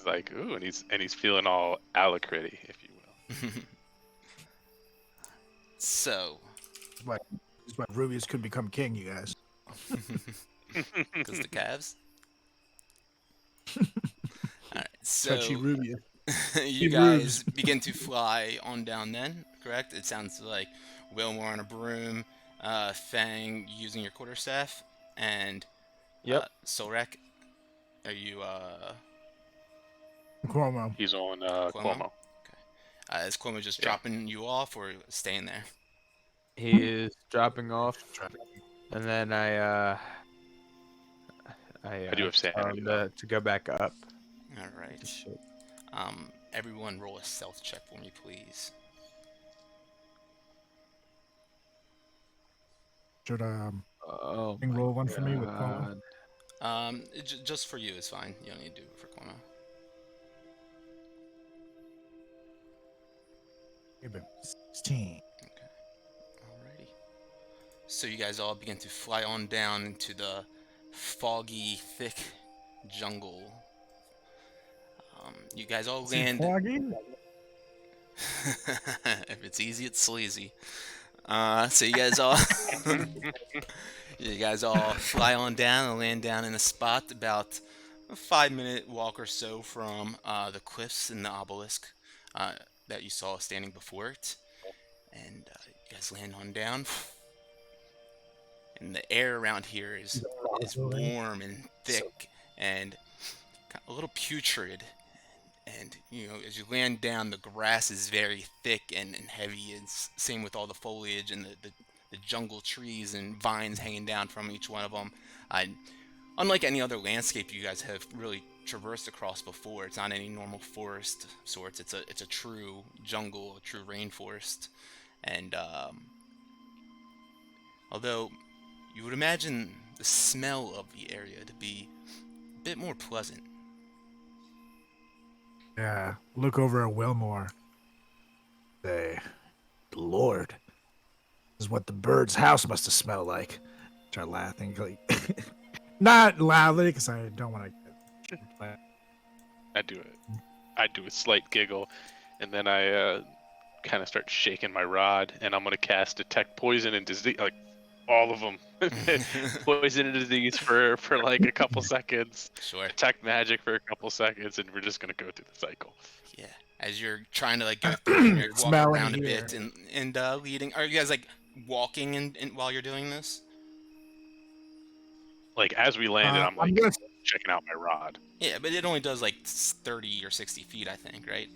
he's like, ooh, and he's feeling all alacrity, if you will. So, This is why Rubius could become king, you guys. because the Cavs. All right, Touchy so Rubius. you Hey, guys begin to fly on down. Then, correct? It sounds like Wilmore on a broom, Fang using your quarterstaff, and Yep. Solrak. Are you Cuomo. He's on Cuomo? Cuomo. Okay. Is Cuomo just Yeah. dropping you off or staying there? He is dropping off, and then I do have tell sanity, him though. to go back up. All right. Shit. Everyone roll a stealth check for me, please. Should Oh King my roll one for me with Cuomo? God. Just for you is fine. You don't need to do it for Cuomo. Give him 16. Alrighty. So you guys all begin to fly on down into the foggy, thick jungle. You guys all Is he land. foggy? If it's easy, it's sleazy. So you guys all fly on down and land down in a spot about a 5-minute walk or so from the cliffs and the obelisk that you saw standing before it. And you guys land on down. And the air around here is warm and thick and a little putrid. And as you land down, the grass is very thick and heavy. And same with all the foliage and the jungle trees and vines hanging down from each one of them. Unlike any other landscape you guys have really traversed across before, it's not any normal forest sorts. It's a true jungle, a true rainforest. And although you would imagine the smell of the area to be a bit more pleasant. Yeah. Look over at Wilmore. Say, Lord, this is what the bird's house must have smelled like. Start laughing. Like, not loudly, because I don't want to. I do a slight giggle, and then I kind of start shaking my rod, and I'm gonna cast detect poison and disease, like all of them. Poison and disease for like a couple seconds. Sure. Detect magic for a couple seconds, and we're just gonna go through the cycle. Yeah. As you're trying to go through, you're walking Smelling around a here. bit and leading. Are you guys walking in while you're doing this? Like as we landed, I'm I'm gonna checking out my rod. Yeah, but it only does 30 or 60 feet, I think, right?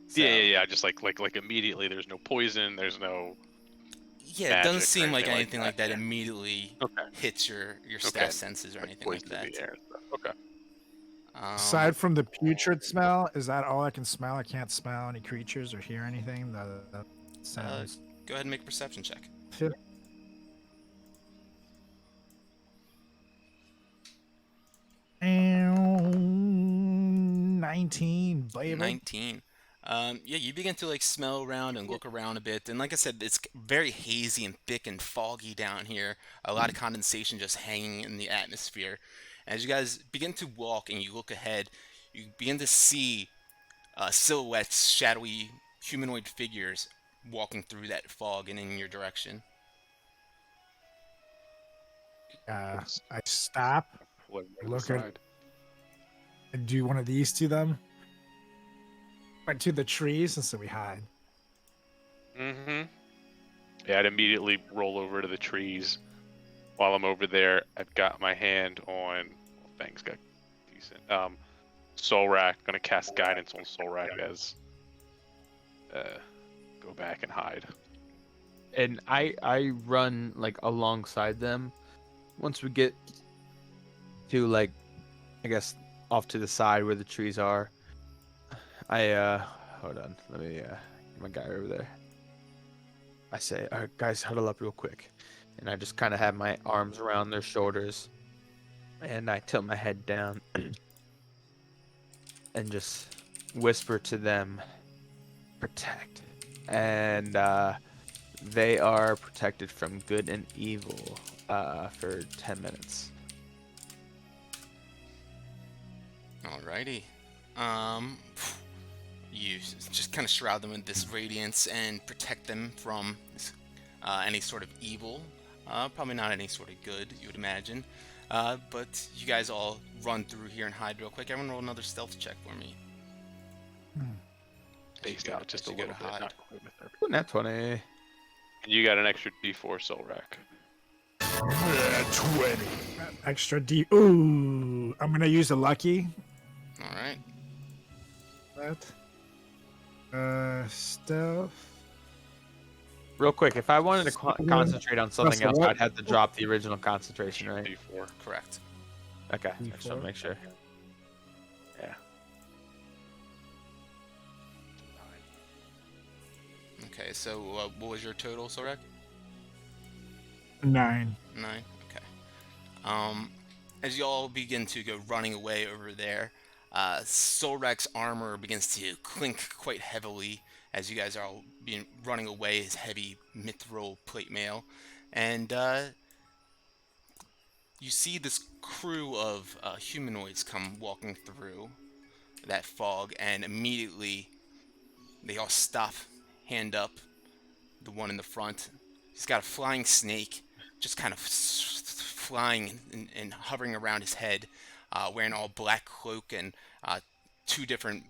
So, Yeah. Just like immediately, there's no poison. There's no. Yeah, it doesn't magic or seem like anything anything like like that that, yeah. immediately Okay. hits your staff senses or anything like Poison in that. the air and stuff. Okay. aside from the putrid smell, is that all I can smell? I can't smell any creatures or hear anything. That sounds. Go ahead and make a perception check. 19, baby. 19. Yeah, you begin to smell around and look around a bit, and like I said, it's very hazy and thick and foggy down here. A lot of condensation just hanging in the atmosphere. As you guys begin to walk and you look ahead, you begin to see silhouettes, shadowy humanoid figures walking through that fog and in your direction. I stop Look at and do one of these to them. Right to the trees, and so we hide. Mm-hmm. Yeah, I'd immediately roll over to the trees. While I'm over there, I've got my hand on. Well, Fang's got decent. Solrak, gonna cast guidance on Solrak as. Go back and hide. And I run alongside them. Once we get to I guess off to the side where the trees are, I hold on, let me get my guy over there. I say, all right, guys, huddle up real quick, and I just kind of have my arms around their shoulders, and I tilt my head down and just whisper to them, protect. And they are protected from good and evil for 10 minutes. Alrighty. You just kind of shroud them in this radiance and protect them from any sort of evil. Probably not any sort of good, you would imagine. But you guys all run through here and hide real quick. Everyone roll another stealth check for me. Spaced out just a as you go little to bit. hide. Not quite with everything. Ooh, nat 20. And you got an extra D4 soul rack. 20. Extra D. Ooh, I'm gonna use a lucky. Alright. That. Stealth. Real quick, if I wanted to concentrate on something Russell, else, what? I'd have to drop the original concentration, right? D4. Correct. Okay, I just want to make sure. Yeah. Okay, so what was your total, Sorek? 9. 9. Okay. As you all begin to go running away over there, Solrek's armor begins to clink quite heavily as you guys are all running away. His heavy mithril plate mail, and you see this crew of humanoids come walking through that fog, and immediately they all stop, hand up. The one in the front, he's got a flying snake, just kind of flying and hovering around his head, wearing all black cloak and 2 different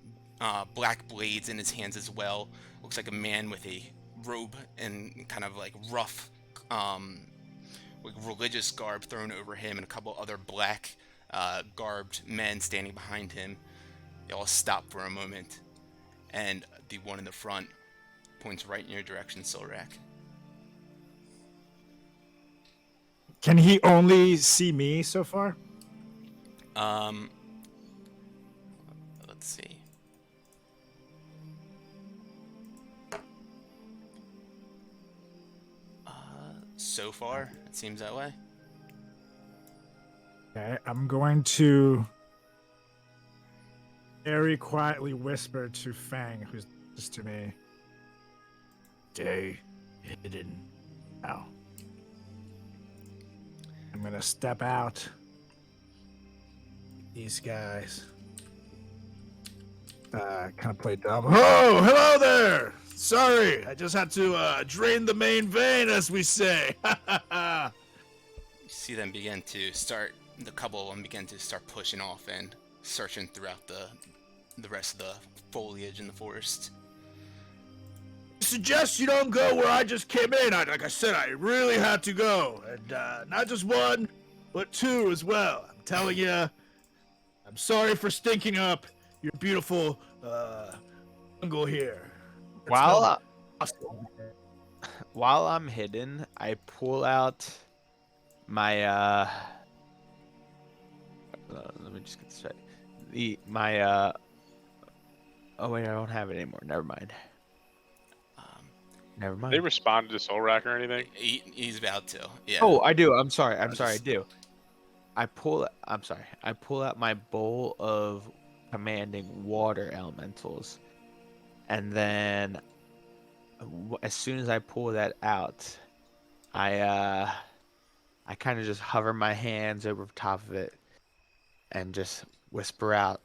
black blades in his hands as well. Looks like a man with a robe and kind of like rough like religious garb thrown over him, and a couple other black garbed men standing behind him. They all stop for a moment, and the one in the front points right in your direction, Solrak. Can he only see me so far? Let's see. So far, it seems that way. Okay, I'm going to very quietly whisper to Fang, who's just to me. Stay hidden now. I'm gonna step out. These guys. Kind of play dumb. Oh, hello there! Sorry, I just had to drain the main vein, as we say. You see them begin to start. The couple of them begin to start pushing off and searching throughout the rest of the foliage in the forest. Suggest you don't go where I just came in. Like I said, I really had to go, and not just one, but 2 as well. I'm telling you, I'm sorry for stinking up your beautiful jungle here. While I'm hidden, I pull out my let me just get this right. Oh wait, I don't have it anymore. Never mind. Never mind. They responded to soul rack or anything? He's about to. Yeah. Oh, I do. I'm sorry. I do. I pull out my bowl of commanding water elementals, and then as soon as I pull that out, I kind of just hover my hands over top of it and just whisper out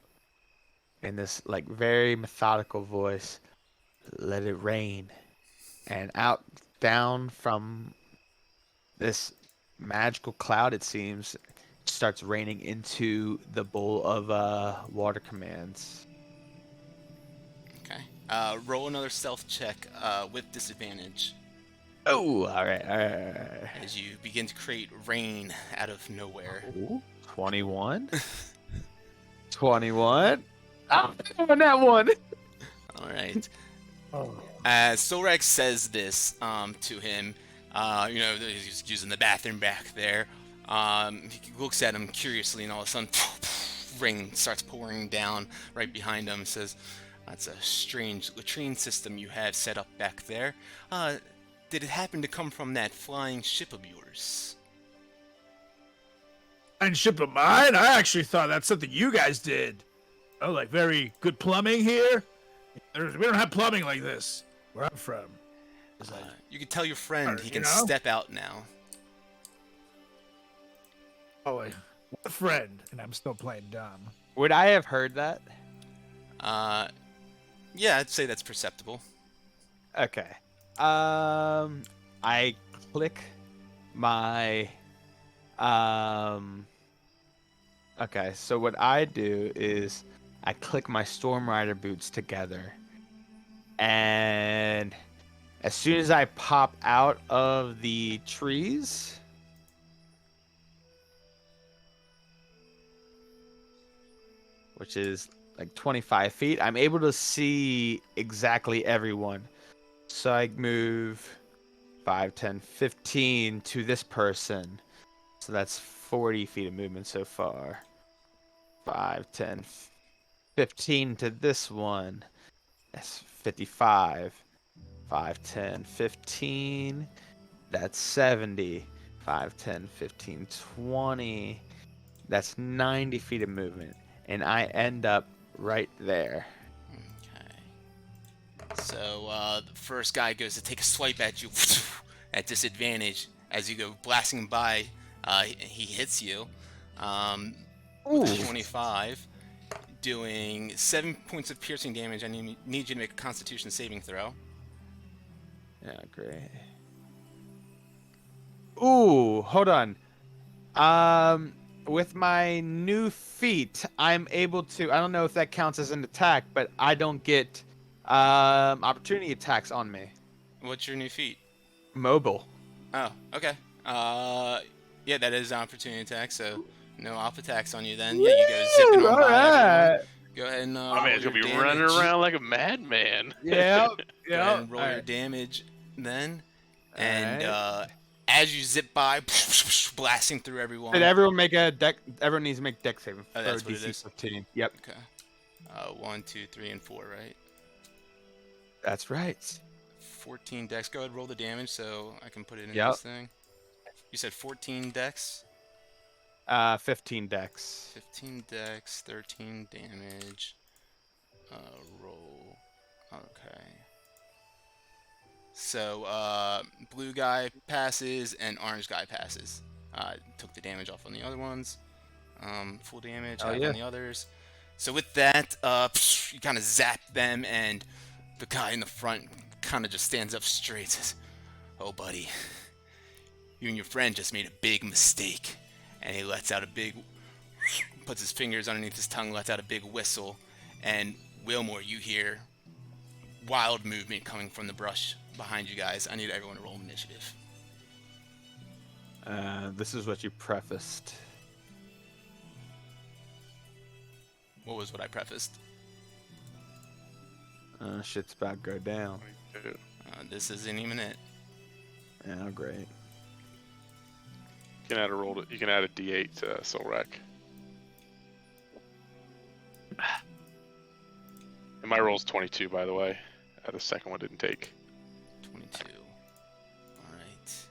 in this like very methodical voice, "Let it rain." And out down from this magical cloud, it seems, starts raining into the bowl of water commands. Okay. Roll another stealth check with disadvantage. Oh, all right. As you begin to create rain out of nowhere. Ooh, 21. 21. Oh, on that one. All right. Oh. As Solrak says this to him, he's using the bathroom back there. He looks at him curiously, and all of a sudden, rain starts pouring down right behind him. Says, "That's a strange latrine system you have set up back there. Did it happen to come from that flying ship of yours?" And ship of mine? I actually thought that's something you guys did. Oh, like very good plumbing here? We don't have plumbing like this where I'm from. You can tell your friend he can know? step out now. Oh, a friend, and I'm still playing dumb. Would I have heard that? Yeah, I'd say that's perceptible. Okay. I click my Okay, so what I do is I click my Storm Rider boots together, and as soon as I pop out of the trees, which is like 25 feet, I'm able to see exactly everyone. So I move 5, 10, 15 to this person. So that's 40 feet of movement so far. 5, 10, 15 to this one. That's 55. 5, 10, 15. That's 70. 5, 10, 15, 20. That's 90 feet of movement. And I end up right there. Okay. So the first guy goes to take a swipe at you at disadvantage as you go blasting by. He hits you with a 25, doing 7 points of piercing damage. I need you to make a Constitution saving throw. Yeah, great. Ooh, hold on. With my new feat, I'm able to. I don't know if that counts as an attack, but I don't get opportunity attacks on me. What's your new feat? Mobile. Oh, okay. Yeah, that is an opportunity attack, so no off attacks on you then. Yeah, you go zipping on by everyone. Go ahead and My roll man's your gonna be damage. running around like a madman. Yeah. Go ahead and roll your damage then. And as you zip by, blasting through everyone. Did everyone make a deck? Everyone needs to make deck saving. Oh, that's what it DC is. 15. Yep. Okay. 1, 2, 3, and 4, right? That's right. 14 dex. Go ahead, roll the damage so I can put it in Yep. this thing. You said 14 dex? 15 dex. 15 dex, 13 damage. Roll. Okay. So, blue guy passes and orange guy passes. Took the damage off on the other ones. Full damage on the others. So with that, you kind of zap them, and the guy in the front kind of just stands up straight. Says, "Oh, buddy, you and your friend just made a big mistake." And he lets out a big, puts his fingers underneath his tongue, lets out a big whistle, and Wilmore, you hear wild movement coming from the brush behind you guys. I need everyone to roll initiative. This is what you prefaced. What was what I prefaced? Shit's about to go down. This isn't even it. Yeah, great. You can add a roll. You can add a D8 to Solrak. And my roll's 22, by the way. The second one didn't take. 22. Alright.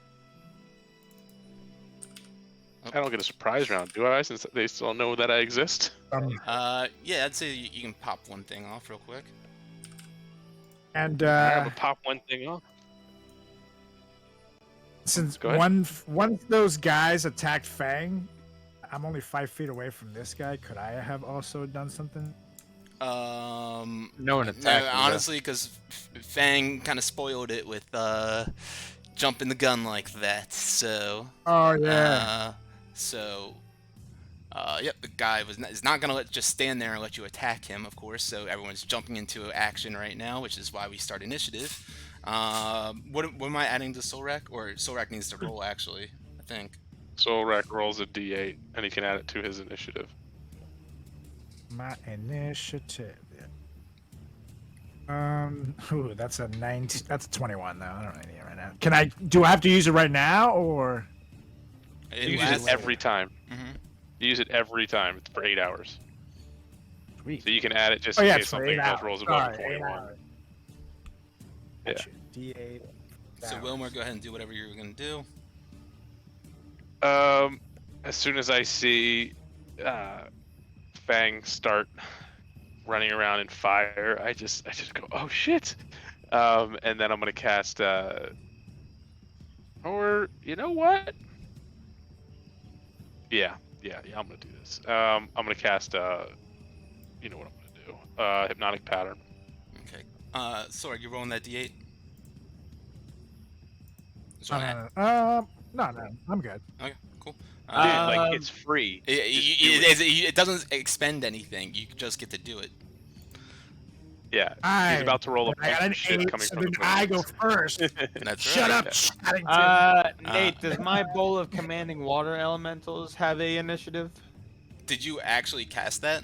I don't get a surprise round, do I? Since they still know that I exist. Yeah, I'd say you can pop one thing off real quick. And I have a pop one thing off. since Go ahead. once those guys attacked Fang, I'm only 5 feet away from this guy. Could I have also done something? No one attacked No, me, honestly, because Fang kind of spoiled it with jumping the gun like that. So. Oh yeah. Yep, the guy is not gonna just stand there and let you attack him, of course. So everyone's jumping into action right now, which is why we start initiative. What am I adding to Solrak? Or Solrak needs to roll, actually, I think. Solrak rolls a D8, and he can add it to his initiative. My initiative. Ooh, that's a 19. That's a 21 though. I don't really need it right now. Do I have to use it right now or? You use it every time. Mm-hmm. You use it every time. It's for 8 hours. Sweet. So you can add it just Oh, in yeah, case it's for something 8 else hours. rolls above Sorry, 8 21. hours. Yeah. Gotcha. D8. So Wilmer, go ahead and do whatever you're gonna do. As soon as I see Fang start running around in fire, I just go, oh shit! And then I'm gonna cast or you know what? Yeah, I'm gonna do this. I'm gonna cast you know what I'm gonna do. Hypnotic pattern. Okay. Sorry, you rolling that d8? No, I'm good. Okay, cool. Dude, like Um, it's free. It, Just do it. it doesn't expend anything. You just get to do it. Yeah, he's I about to roll a I got bunch an of shit 8, coming so from the then I go bones. first. That's Shut right. up, Chattington. Nate, does my bowl of commanding water elementals have a initiative? Did you actually cast that?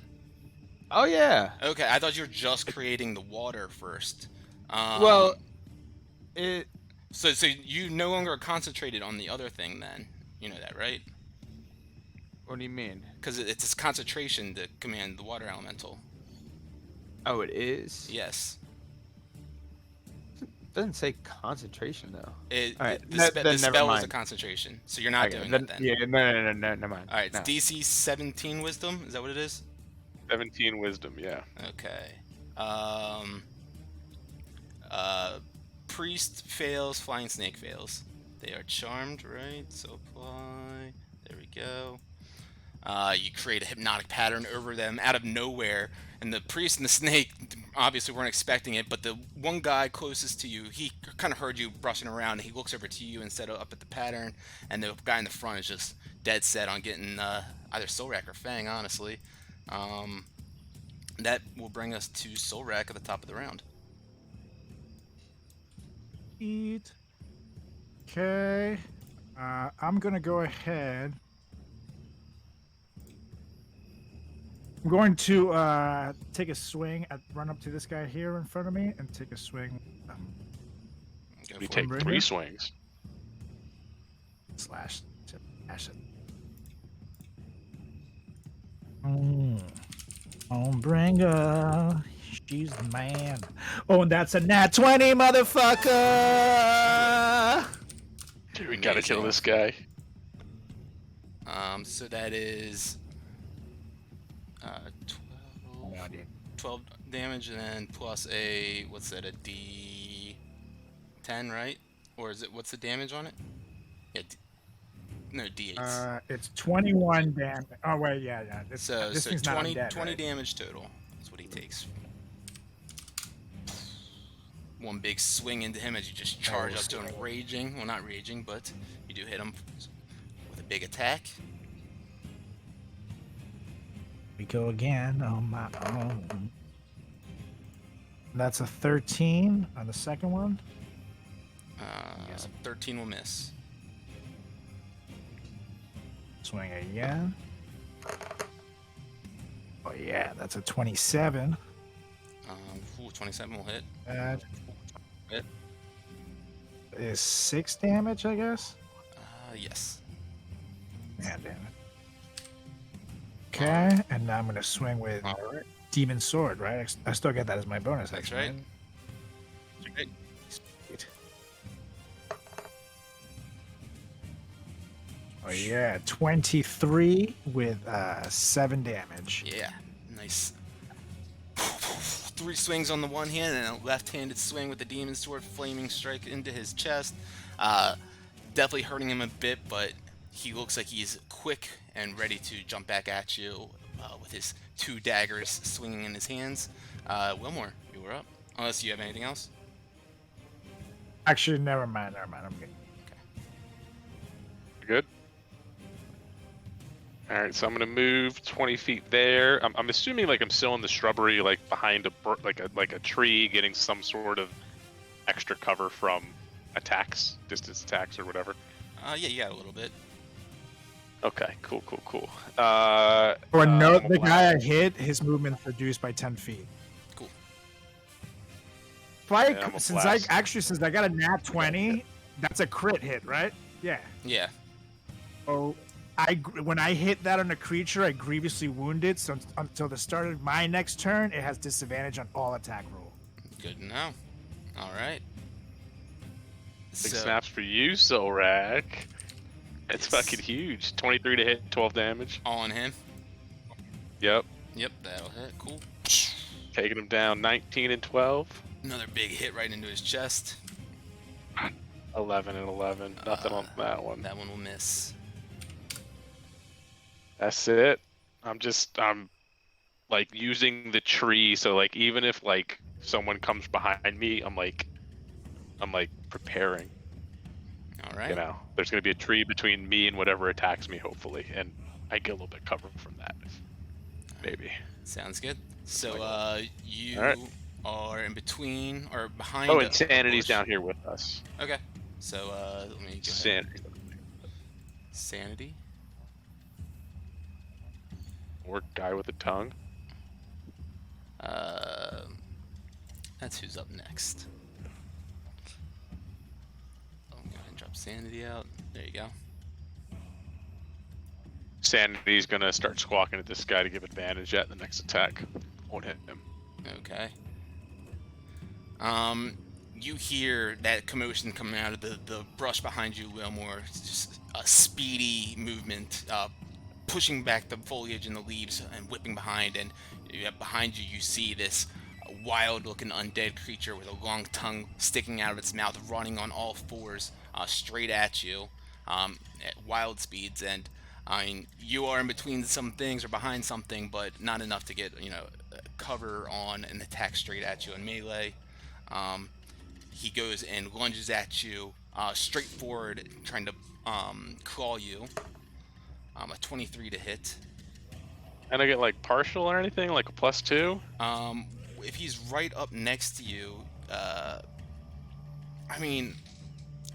Oh yeah. Okay, I thought you were just creating the water first. Well, it. So you no longer concentrated on the other thing then. You know that, right? What do you mean? Because it's a concentration to command the water elemental. Oh, it is. Yes. It doesn't say concentration though. The Then never spell was a mind. concentration, so you're not doing then, that then. Yeah, no, never mind. All right, it's No. DC 17 Wisdom. Is that what it is? 17 wisdom, yeah. Okay. Priest fails, Flying Snake fails. They are charmed, right? So apply. There we go. You create a hypnotic pattern over them out of nowhere, and the priest and the snake obviously weren't expecting it, but the one guy closest to you, he kind of heard you brushing around, and he looks over to you instead of up at the pattern, and the guy in the front is just dead set on getting either Solrak or Fang, honestly. That will bring us to Solrak at the top of the round. Eat. Okay. I'm gonna go ahead. I'm going to take a swing at run up to this guy here in front of me and take a swing. Go We for take it. Umbringer? 3 swings. Slash it. Homebringer. She's the man. Oh, and that's a nat 20, motherfucker! Dude, we gotta kill Amazing. this guy. So that is 12 damage, and then plus a, what's that, a D10, right? Or is it, what's the damage on it? Yeah, no, D8s. It's 21 damage. Oh, wait, yeah. This So thing's not 20, undead, 20 right? damage total. That's what he takes. One big swing into him as you just charge up to him, raging. Well, not raging, but you do hit him with a big attack. We go again on my own. That's a 13 on the second one. 13 will miss. Swing again. Oh, yeah, that's a 27. 27 will hit. That Hit. is 6 damage, I guess. Yes. Yeah, damn it. Okay, and now I'm going to swing with Demon Sword, right? I still get that as my bonus That's action. right. Sweet. Oh, yeah, 23 with 7 damage. Yeah, nice. 3 swings on the one hand and a left-handed swing with the demon sword, flaming strike into his chest. Definitely hurting him a bit, but he looks like he's quick and ready to jump back at you with his 2 daggers swinging in his hands. Wilmore, you were up. Unless you have anything else. Actually, never mind. I'm good. Good. All right, so I'm gonna move 20 feet there. I'm assuming like I'm still in the shrubbery, like behind like a tree, getting some sort of extra cover from attacks, distance attacks or whatever. Yeah, you got a little bit. Okay, cool. The guy I hit, his movement's reduced by 10 feet. Cool. Since I got a nat 20, that's a crit hit, right? Yeah. Yeah. Oh, when I hit that on a creature, I grievously wound it. So until the start of my next turn, it has disadvantage on all attack roll. Good to know. All right. Big snaps for you, Solrak. It's fucking huge. 23 to hit, 12 damage. All on him. Yep. Yep, that'll hit. Cool. Taking him down 19 and 12. Another big hit right into his chest. 11 and 11. Nothing on that one. That one will miss. That's it. I'm like using the tree. So like even if like someone comes behind me, I'm like preparing. All right. You know, there's gonna be a tree between me and whatever attacks me, hopefully, and I get a little bit cover from that, maybe. Sounds good. That's So my goal. you All right. are in between or Oh, behind and a Sanity's bush. down here with us. Okay. So let me go ahead. Sanity. Sanity. Or guy with a tongue. Uh, that's who's up next. I'm going to drop Sanity out. There you go. Sanity's gonna start squawking at this guy to give advantage at the next attack. Won't hit him. Okay. You hear that commotion coming out of the brush behind you, Wilmore. It's just a speedy movement, pushing back the foliage and the leaves and whipping behind. And behind you, you see this wild-looking undead creature with a long tongue sticking out of its mouth, running on all fours straight at you at wild speeds. And I mean, you are in between some things or behind something, but not enough to get cover on an attack straight at you in melee. He goes and lunges at you straight forward, trying to claw you. A 23 to hit. And I get like partial or anything, like a +2. If he's right up next to you, I mean,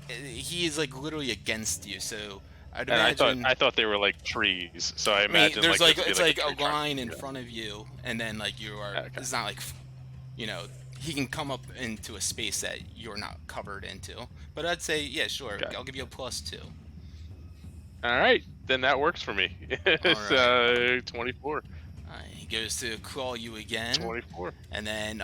he is like literally against you. So I'd And imagine. I thought they were like trees, so I I mean, imagine there's like, it's like like a tree trunk. line in front of you, and then like you are. Okay. It's not like, he can come up into a space that you're not covered into. But I'd say, yeah, sure. Okay. I'll give you a +2. All right, then that works for me. It's Alright. 24. He goes to claw you again, 24. and then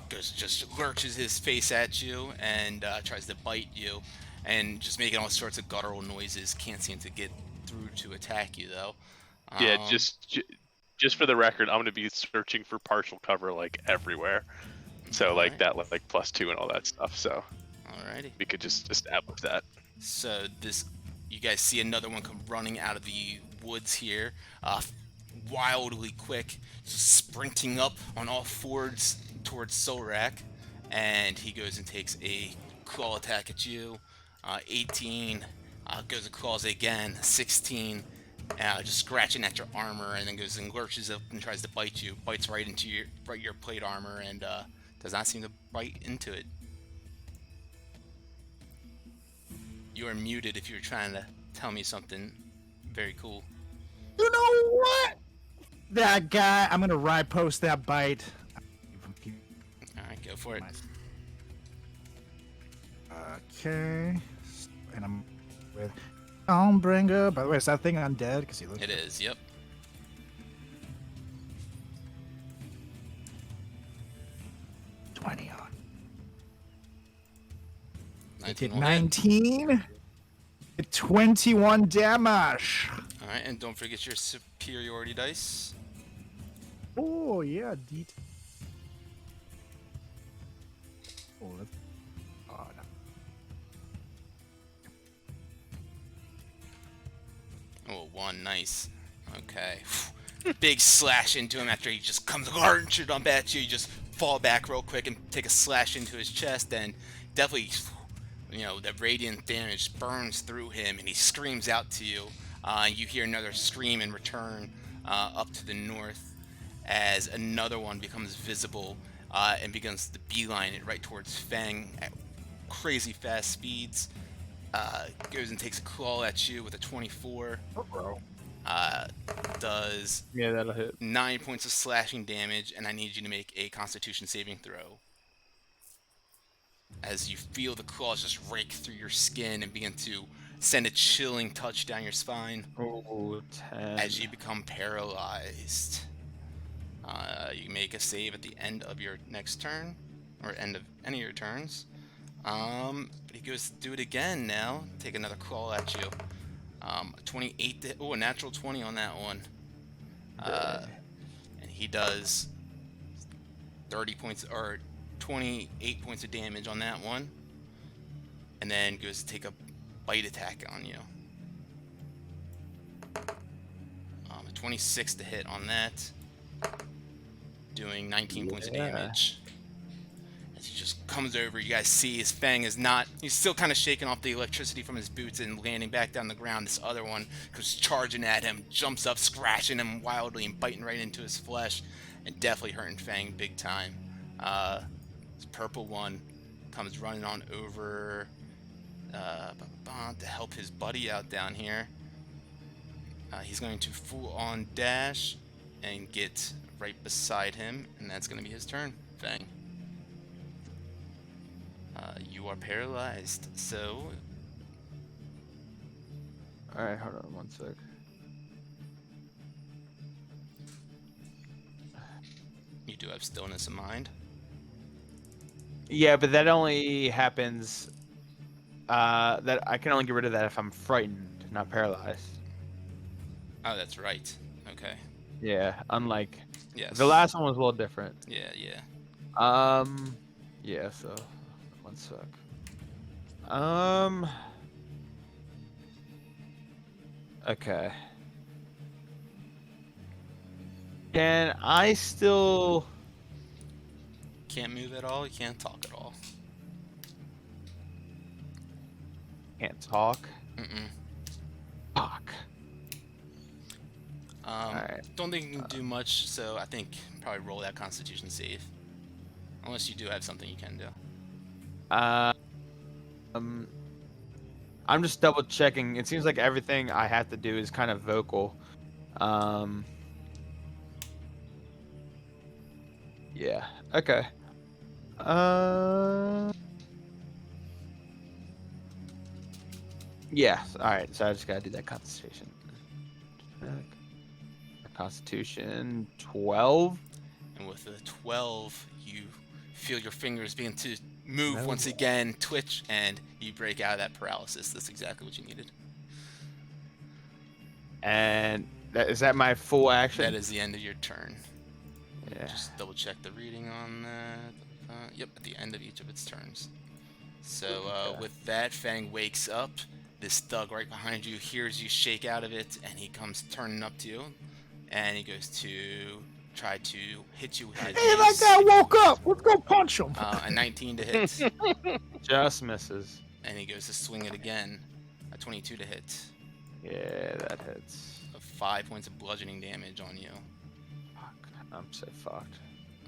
just lurches his face at you and tries to bite you, and just making all sorts of guttural noises. Can't seem to get through to attack you though. Yeah, just for the record, I'm gonna be searching for partial cover like everywhere. So like that like +2 and all that stuff. So alrighty, we could just establish that. So you guys see another one come running out of the woods here, wildly quick, sprinting up on all fours towards Solrak, and he goes and takes a claw attack at you. 18, goes and claws again. 16, just scratching at your armor, and then goes and lurches up and tries to bite you. Bites right into your plate armor, and does not seem to bite into it. You are muted if you're trying to tell me something very cool. You know what? That guy, I'm gonna ride post that bite. Alright, go for it. Okay. And I'm with Stormbringer. By the way, is that thing undead? Because he looks. It is, yep. $20 on. 19 19. 21 damage. Alright, and don't forget your superiority dice. Oh, yeah. Oh, that's odd. Oh, 1, nice. Okay. Big slash into him after he just comes lunging up at you. You just fall back real quick and take a slash into his chest, and definitely, the radiant damage burns through him, and he screams out to you. You hear another scream in return up to the north as another one becomes visible and begins to beeline it right towards Fang at crazy fast speeds. Goes and takes a claw at you with a 24. Does that'll hit. 9 points of slashing damage, and I need you to make a Constitution saving throw. As you feel the claws just rake through your skin and begin to send a chilling touch down your spine. Oh, 10. As you become paralyzed. You make a save at the end of your next turn, or end of any of your turns. But he goes to do it again now. Take another claw at you. 28 a natural 20 on that one. And he does 30 points, or 28 points of damage on that one. And then goes to take a bite attack on you. A 26 to hit on that. doing 19 points of Yeah. damage. As he just comes over, you guys see his fang is not... He's still kind of shaking off the electricity from his boots and landing back down the ground. This other one goes charging at him, jumps up, scratching him wildly and biting right into his flesh, and definitely hurting Fang big time. This purple one comes running on over to help his buddy out down here. He's going to full-on dash and get right beside him, and that's going to be his turn. Fang. You are paralyzed, so... Alright, hold on 1 sec. You do have stillness of mind. Yeah, but that only happens. That I can only get rid of that if I'm frightened, not paralyzed. Oh, that's right. Okay. Yeah, unlike Yes. the last one was a little different. Yeah, yeah. Yeah. So, 1 sec. Okay. Can I still? Can't move at all. You can't talk at all. Can't talk. Mm-mm. Fuck. Alright. Don't think you can do much, so I think probably roll that Constitution save. Unless you do have something you can do. I'm just double checking. It seems like everything I have to do is kind of vocal. Yeah. Okay. Yeah. All right. So I just gotta do that Constitution. Constitution 12. And with the 12, you feel your fingers begin to move No. once again, twitch, and you break out of that paralysis. That's exactly what you needed. And is that my full action? That is the end of your turn. Yeah. Just double check the reading on that. Yep, at the end of each of its turns. So Okay. with that, Fang wakes up. This thug right behind you hears you shake out of it, and he comes turning up to you. And he goes to try to hit you with his Hey, that mace. guy woke up. Let's go punch him. A 19 to hit. Just misses. And he goes to swing it again. A 22 to hit. Yeah, that hits. 5 points of bludgeoning damage on you. Fuck. I'm so fucked.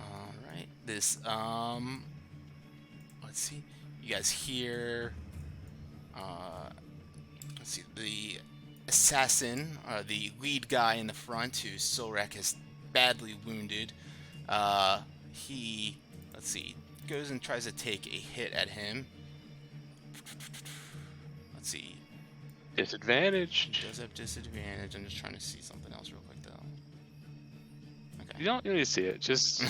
Alright. This, let's see. You guys hear, let's see, the assassin, the lead guy in the front, who Solrak has badly wounded. He, let's see, goes and tries to take a hit at him. Let's see. Disadvantage. He does have disadvantage. I'm just trying to see something else real quick, though. Okay. You don't need to see it. Just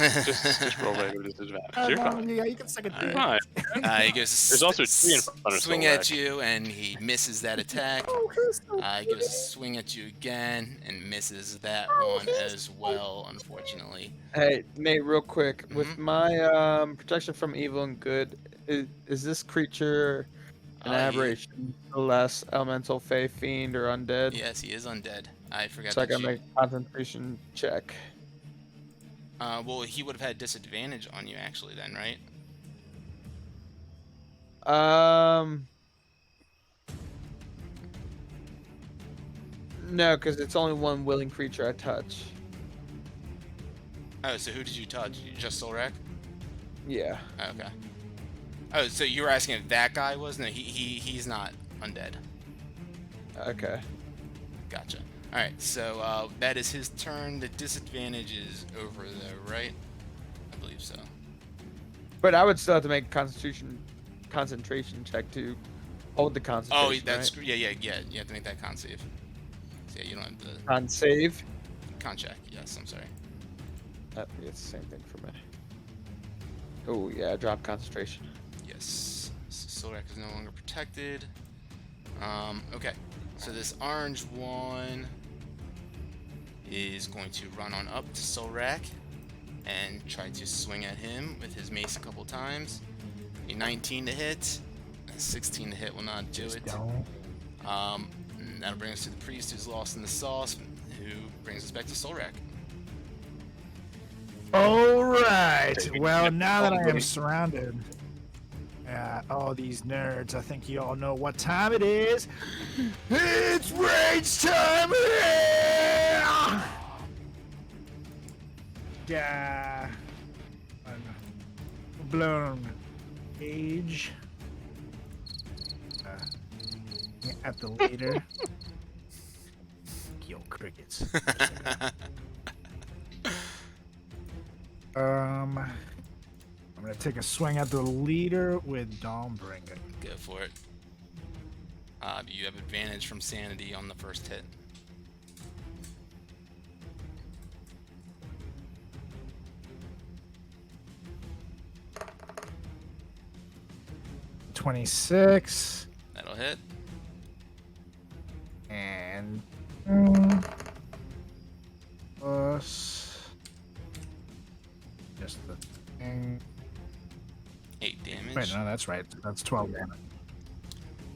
roll regular disadvantage. You're fine. Yeah, you can suck it. Alright. Fine. He goes to There's also a tree in front of swing at Solrak. you, and he misses that attack. Oh, he's so He goes to swing at you again, and misses that one as well, unfortunately. Hey, Nate, real quick. With Mhm. my protection from evil and good, is this creature an He- aberration, less elemental, fey, fiend, or undead? Yes, he is undead. I forgot So I that gotta you... make a concentration check. Well, he would have had disadvantage on you, actually, then, right? No, because it's only one willing creature I touch. Oh, so who did you touch? Just Solrak? Yeah. Oh, okay. Oh, so you were asking if that guy was? No, he's not undead. Okay. Gotcha. Alright, so that is his turn. The disadvantage is over though, right? I believe so. But I would still have to make a concentration check to hold the Oh, concentration. that's right? yeah. You have to make that con save. So yeah, you don't have the Con save. con check. Yes, I'm sorry. It's the same thing for me. Oh yeah, drop concentration. Yes. So Solrak is no longer protected. Okay. So this orange one is going to run on up to Solrak and try to swing at him with his mace a couple times. A 19 to hit, a 16 to hit will not do it. And that'll bring us to the priest who's lost in the sauce, who brings us back to Solrak. All right. Taking Well, it now that I am humbly. surrounded, all these nerds, I think you all know what time it is. It's rage time! Yeah. Blown age. At the leader. Yo, crickets. I'm gonna take a swing at the leader with Dawnbringer. Go for it. Do you have advantage from sanity on the first hit? $26 That'll hit. and plus just the thing. 8 damage. Wait, no, that's right. That's 12 damage.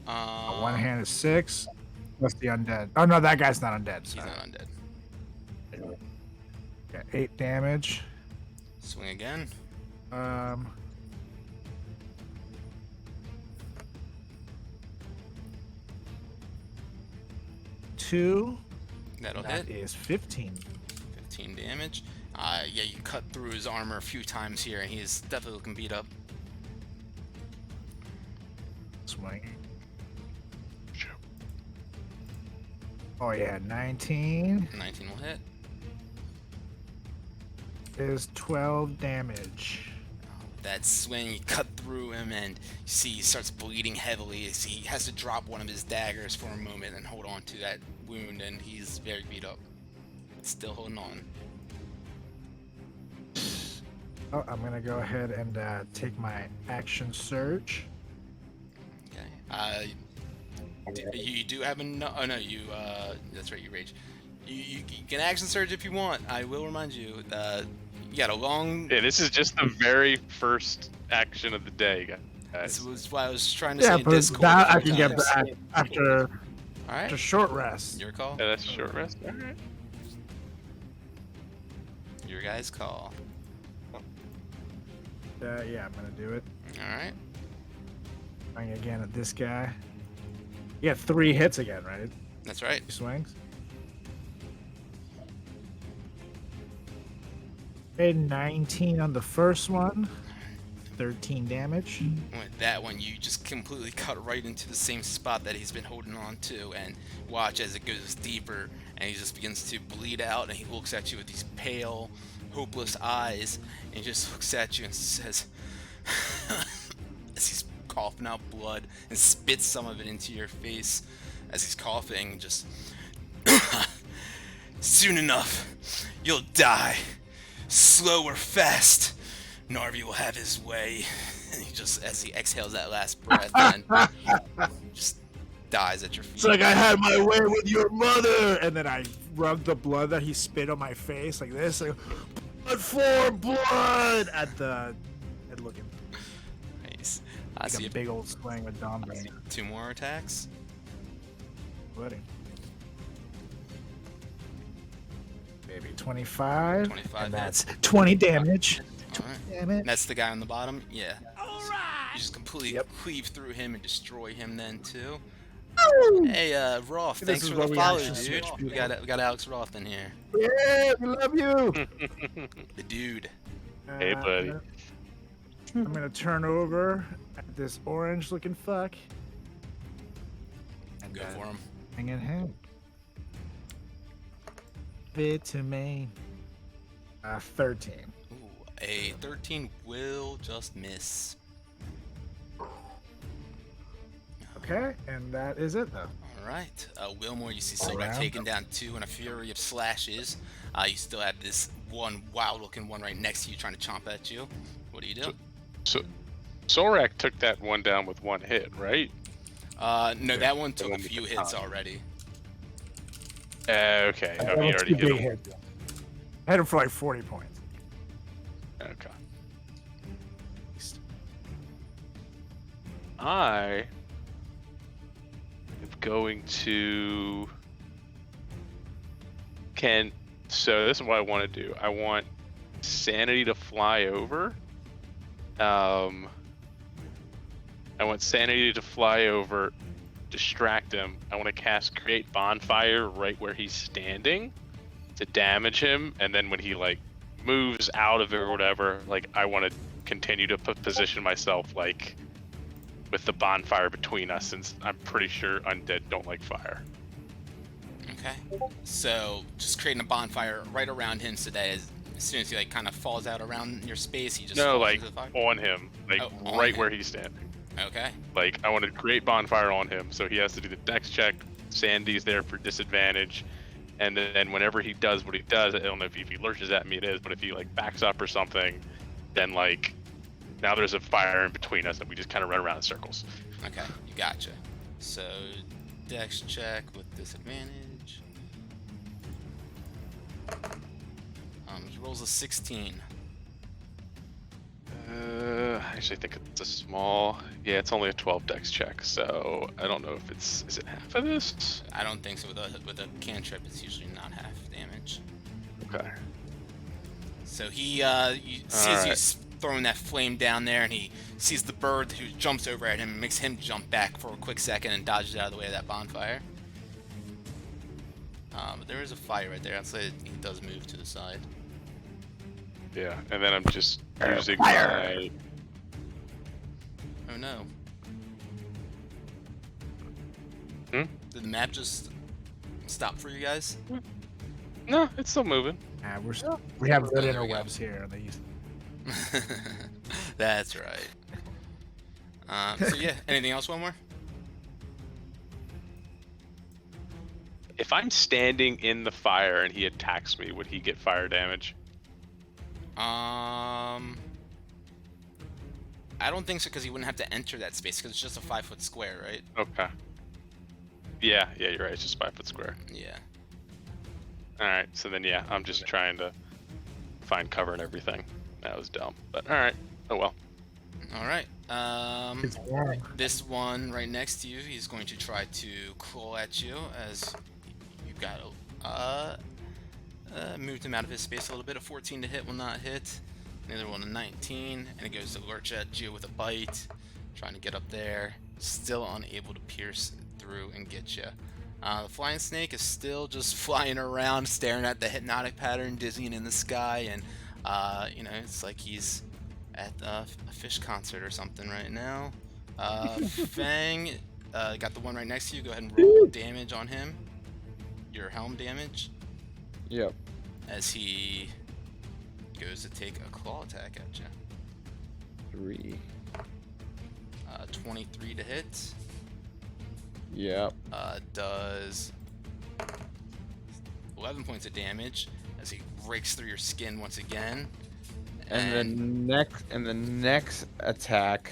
Um, One hand is 6. Plus the undead. Oh no, that guy's not undead. He's Sorry. not undead. Yeah, 8 damage. Swing again. Um. Two. That'll That hit. is 15. 15 damage. Yeah, you cut through his armor a few times here, and he's definitely looking beat up. Swing. Oh yeah, 19 19 will hit. is 12 damage. That swing, you cut through him, and you see he starts bleeding heavily as he has to drop one of his daggers for a moment and hold on to that wound, and he's very beat up. Still holding on. Oh, I'm gonna go ahead and take my action surge. Okay. You do have oh no, you that's right, you rage. You can action surge if you want. I will remind you. You got a long. Yeah, this is just the very first action of the day, This guys. was what I was trying to Yeah, say in but Discord. that a I few can get times. back after All right, after short rest. your call. Yeah, that's a short rest. All right. Your guys' call. Yeah, I'm gonna do it. All right. Swing again at this guy. You got 3 hits again, right? That's right. 2 swings. Okay, 19 on the first one. 13 damage. With that one, you just completely cut right into the same spot that he's been holding on to, and watch as it goes deeper, and he just begins to bleed out, and he looks at you with these pale, hopeless eyes, and he just looks at you and says, as he's coughing out blood, and spits some of it into your face as he's coughing, just, soon enough, you'll die, slow or fast. Narvi will have his way. And he just, as he exhales that last breath, and just dies at your feet. It's like I had my way with your mother, and then I rubbed the blood that he spit on my face like this, like blood for blood at looking Nice. I like see a big old swing with Dawnbringer. 2 more attacks. Buddy. Maybe 25. 25 And hits. that's 20 damage. Alright. Damn it. That's the guy on the bottom? Yeah. You just completely cleave through him and destroy him then too. Hey, Roth, This thanks is for where the we follow, actually dude. switch We got Alex Roth in here. Yeah, we love you. The dude. Hey, buddy. I'm gonna turn over at this orange looking fuck. And Go for him. Bring it him. Vitamin. 13. Ooh, a 13 will just miss. Okay, and that is it though. Alright, Wilmore, you see All Silrak around. taken down 2 in a fury of slashes. You still have this one wild-looking one right next to you trying to chomp at you. What do you do? So, Sorak took that one down with 1 hit, right? No, that one took a one with few the hits top. already. Okay. Oh, he That was already two hit big him. hits. I had him for like 40 points. Okay. I am going to so this is what I want to do. I want Sanity to fly over. I want Sanity to fly over, distract him. I want to cast Create Bonfire right where he's standing to damage him, and then when he like moves out of it or whatever, like I want to continue to position myself like with the bonfire between us, since I'm pretty sure undead don't like fire. Okay. So just creating a bonfire right around him so that as soon as he like kind of falls out around your space, he just No, falls like into the fire? on him, like on right him. where he's standing. Okay. Like I want to create bonfire on him, so he has to do the dex check. Sandy's there for disadvantage, and then whenever he does what he does, I don't know if he lurches at me, it is, but if he like backs up or something, then like now there's a fire in between us, and we just kind of run around in circles. Okay, you gotcha. So dex check with disadvantage. He rolls a 16. I actually think it's a small. Yeah, it's only a 12 dex check, so I don't know if it's. Is it half of this? I don't think so. With a cantrip, it's usually not half damage. Okay. So he sees you throwing that flame down there, and he sees the bird who jumps over at him and makes him jump back for a quick second and dodges out of the way of that bonfire. But there is a fire right there. I'd say he does move to the side. Yeah, and then I'm just using my. Oh no. Did the map just stop for you guys? No, it's still moving. We have good interwebs here. They use. That's right. So yeah, anything else, one more? If I'm standing in the fire and he attacks me, would he get fire damage? I don't think so, because he wouldn't have to enter that space, because it's just a 5-foot square, right? Okay. Yeah, you're right. It's just 5 foot square. Yeah. All right, so then yeah, I'm just trying to find cover and everything. That was dumb, but all right. Oh well. All right. It's warm. This one right next to you, he's going to try to claw at you as you've got moved him out of his space a little bit. A 14 to hit will not hit. Another one, a 19, and it goes to lurch at you with a bite, trying to get up there. Still unable to pierce through and get you. The flying snake is still just flying around, staring at the hypnotic pattern, dizzying in the sky, and it's like he's at a fish concert or something right now. Fang, got the one right next to you. Go ahead and roll damage on him. Your helm damage. Yep. As he goes to take a claw attack at you. 3. 23 to hit. Yep. Does 11 points of damage as he breaks through your skin once again. And the next attack,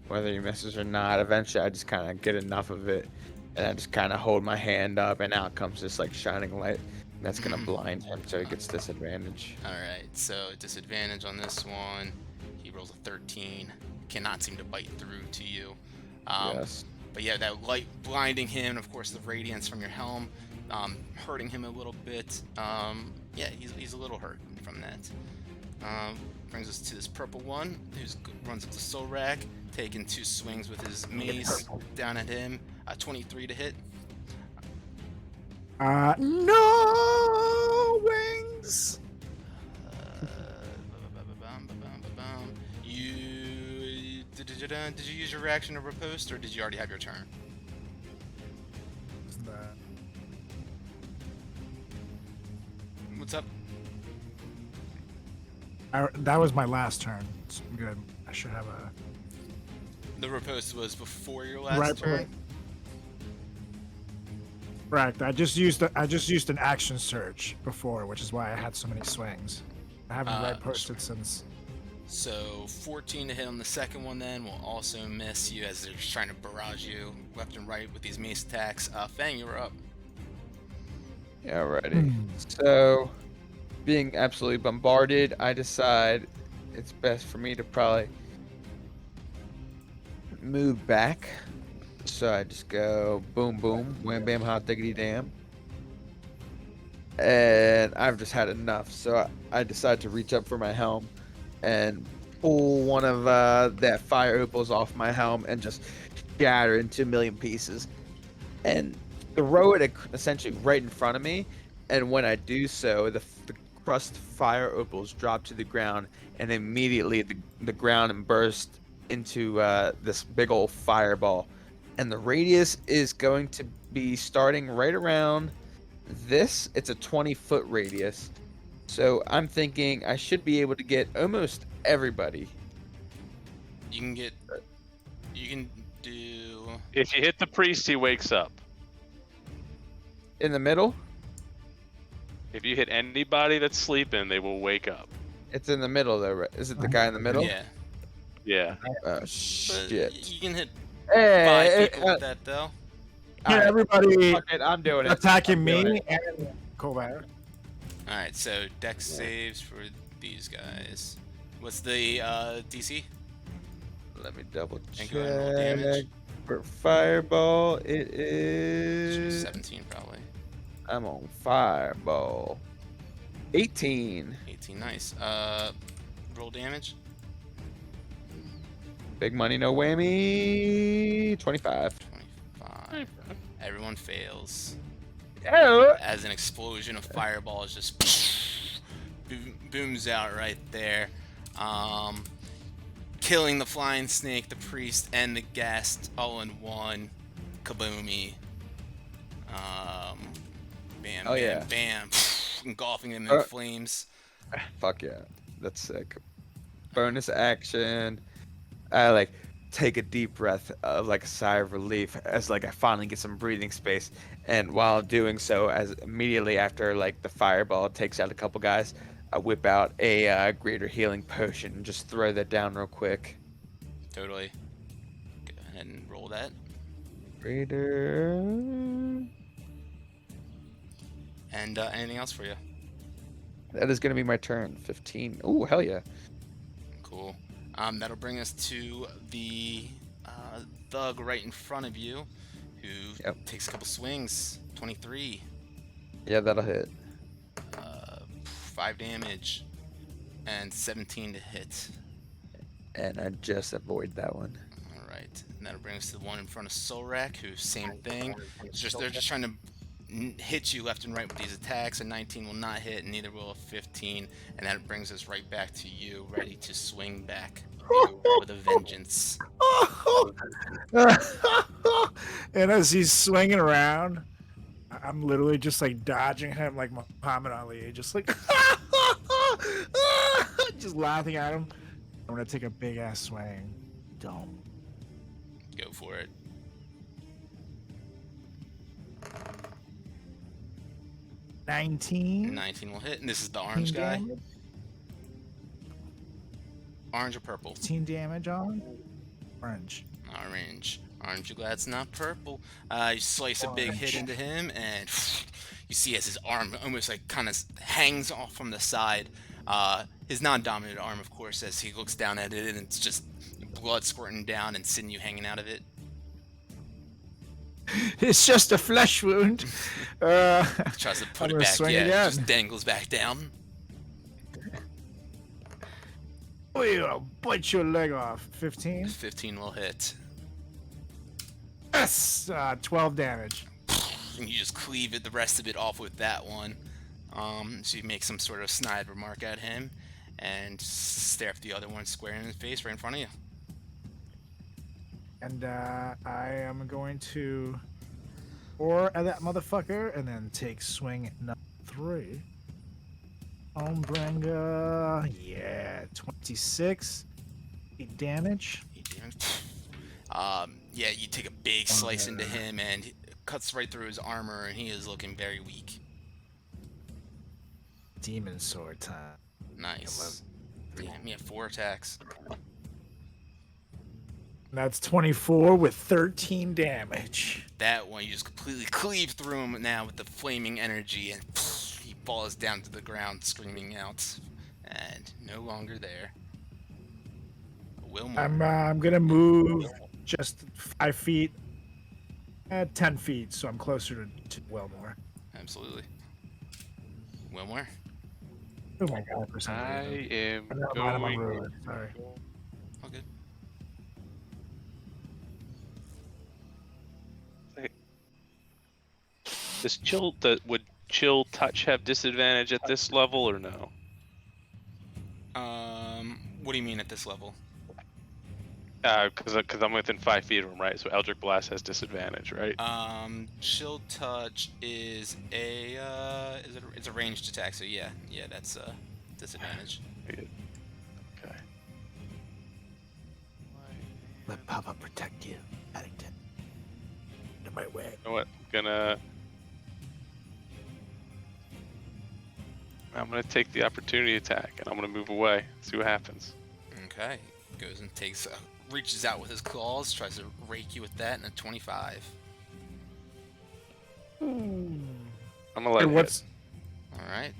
whether he misses or not, eventually I just kind of get enough of it, and I just kind of hold my hand up, and out comes this like shining light. That's gonna blind him, so he gets disadvantage. All right, so disadvantage on this one. He rolls a 13. Cannot seem to bite through to you. Yes. But yeah, that light blinding him, and of course the radiance from your helm, hurting him a little bit. Yeah, he's a little hurt from that. Brings us to this purple one, who runs up to Solrak, taking 2 swings with his mace down at him. 23 to hit. No wings. Did you use your reaction to riposte, or did you already have your turn? What's up? That was my last turn. So I'm good. I should have a. The riposte was before your last turn. Correct. I just used an action surge before, which is why I had so many swings. I haven't right posted since. So 14 to hit on the second one then will also miss you as they're just trying to barrage you left and right with these mace attacks. Fang, you're up. Yeah, alrighty. So, being absolutely bombarded, I decide it's best for me to probably move back. So I just go boom, boom, wham, bam, hot diggity damn. and I've just had enough. So I decided to reach up for my helm and pull one of that fire opals off my helm and just shatter into a million pieces and throw it essentially right in front of me. And when I do so, the crushed fire opals drop to the ground, and immediately the ground burst into this big old fireball. And the radius is going to be starting right around this. It's a 20-foot radius. So I'm thinking I should be able to get almost everybody. You can get. You can do. If you hit the priest, he wakes up. In the middle? If you hit anybody that's sleeping, they will wake up. It's in the middle, though, right? Is it the guy in the middle? Yeah. Yeah. Oh, But shit. you can hit Hey, 5 people with that though. Yeah, everybody fuck it, I'm doing it. attacking I'm doing me it. and Colbert. All right, so dex saves for these guys. What's the DC? Let me double And go ahead and roll damage. check. For fireball, it Should be is. 17 probably. I'm on fireball. 18. 18, nice. Roll damage. Big money, no whammy. 25. 25. Everyone fails. Oh! As an explosion of fireballs just booms out right there, killing the flying snake, the priest, and the guest all in one. Kaboomy. Bam, Oh, bam, yeah. bam. Engulfing them in flames. Fuck yeah. That's sick. Bonus action. I like take a deep breath of like a sigh of relief as like I finally get some breathing space. And while doing so, as immediately after like the fireball takes out a couple guys, I whip out a greater healing potion and just throw that down real quick. Totally. Go ahead and roll that. Greater. And anything else for you? That is gonna be my turn. 15. Ooh, hell yeah. Cool. That'll bring us to the thug right in front of you, who takes a couple swings. 23. Yeah, that'll hit. 5 damage. And 17 to hit. And I just avoid that one. Alright. And that'll bring us to the one in front of Solrak, who, same thing. They're just trying to hit you left and right with these attacks. A 19 will not hit, and neither will a 15. And that brings us right back to you, ready to swing back with a vengeance. And as he's swinging around, I'm literally just like dodging him like Muhammad Ali, just like just laughing at him. I'm gonna take a big ass swing. Don't. Go for it. $19. 19 will hit, and this is the orange guy. Damage. Orange or purple? 15 damage on orange. Orange. Orange, you glad it's not purple? You slice a big hit into him, and you see as his arm almost like kind of hangs off from the side. His non-dominant arm, of course, as he looks down at it, and it's just blood squirting down and sinew hanging out of it. It's just a flesh wound. Tries to put I'm it gonna back, swing yeah, again. just dangles back down. We'll bite your leg off. 15. 15 will hit. Yes! 12 damage. And you just cleave it, the rest of it off with that one. So you make some sort of snide remark at him, and stare at the other one square in his face right in front of you. And I am going to roar at that motherfucker and then take swing number 3. Homebringer. Yeah, 26. 8 damage. 8 damage. Yeah, you take a big slice into him, and it cuts right through his armor, and he is looking very weak. Demon sword time. Nice. Damn, he had 4 attacks. That's 24 with 13 damage. That one, you just completely cleave through him now with the flaming energy, and he falls down to the ground, screaming out, and no longer there. Wilmore. I'm gonna move just 5 feet, 10 feet, so I'm closer to Wilmore. Absolutely. Wilmore. Oh my god, for some I reason. am Never mind, I'm on going. road. Sorry. All good. Would chill touch have disadvantage at this level or no? What do you mean at this level? Because I'm within 5 feet of him, right? So Eldritch Blast has disadvantage, right? Chill touch is it's a ranged attack, so yeah, that's a disadvantage. Okay. Let Papa protect you, Paddington. In my way. You know what? I'm gonna take the opportunity attack, and I'm gonna move away. See what happens. Okay, goes and reaches out with his claws, tries to rake you with that, and a 25. I'm gonna let Hey, it what's All right.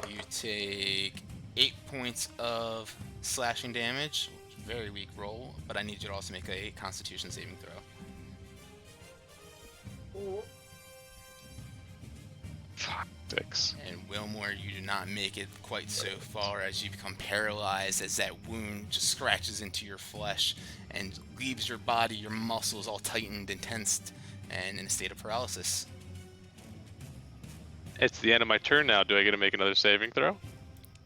You take 8 points of slashing damage. Very weak roll, but I need you to also make a Constitution saving throw. Fuck, 6. And Wilmore, you do not make it quite so far as you become paralyzed as that wound just scratches into your flesh and leaves your body, your muscles all tightened and tensed and in a state of paralysis. It's the end of my turn now. Do I get to make another saving throw?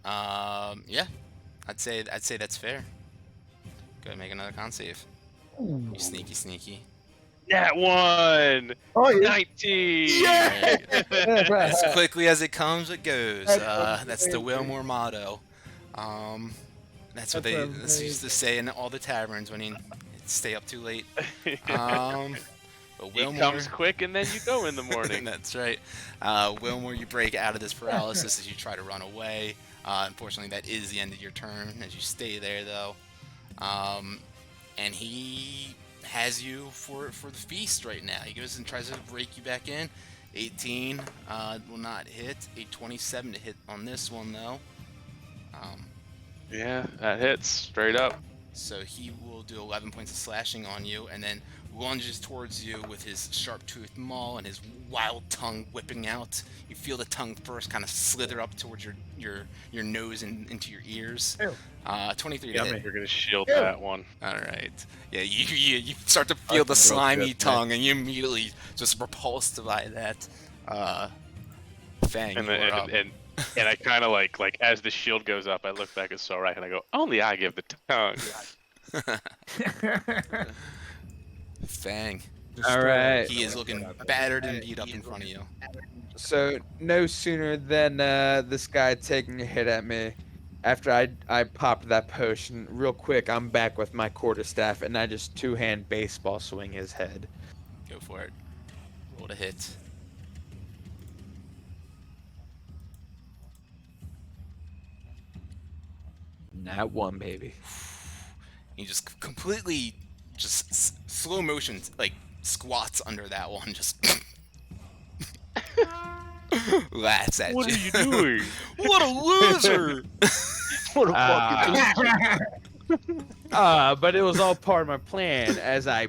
Yeah, I'd say that's fair. Go ahead and make another con save. You sneaky. Nat 1! Oh, yeah. 19! As quickly as it comes, it goes. That's the Wilmore motto. That's what they used to say in all the taverns when you stay up too late. But He Wilmore comes quick and then you go in the morning. That's right. Wilmore, you break out of this paralysis as you try to run away. Unfortunately, that is the end of your turn as you stay there, though. And he has you for the feast right now. He goes and tries to rake you back in. 18 will not hit. A 27 to hit on this one, though. Yeah, that hits straight up. So he will do 11 points of slashing on you, and then lunges towards you with his sharp-toothed maul and his wild tongue whipping out. You feel the tongue first kind of slither up towards your nose and into your ears. 23 to hit. You're gonna shield that one. All right. Yeah, you start to feel the slimy tongue, and you immediately just repulsed by that. Fang, And I kind of like as the shield goes up, I look back at Sorak and I go, only I give the tongue. Fang. All right. He is looking battered and beat up in front of you. So no sooner than this guy taking a hit at me, after I popped that potion, real quick, I'm back with my quarterstaff and I just two-hand baseball swing his head. Go for it. Roll to hit. Nat 1, baby. He just completely, slow motion, like squats under that one, just laughs at What you. are you doing? What a loser! What a fucking But it was all part of my plan as I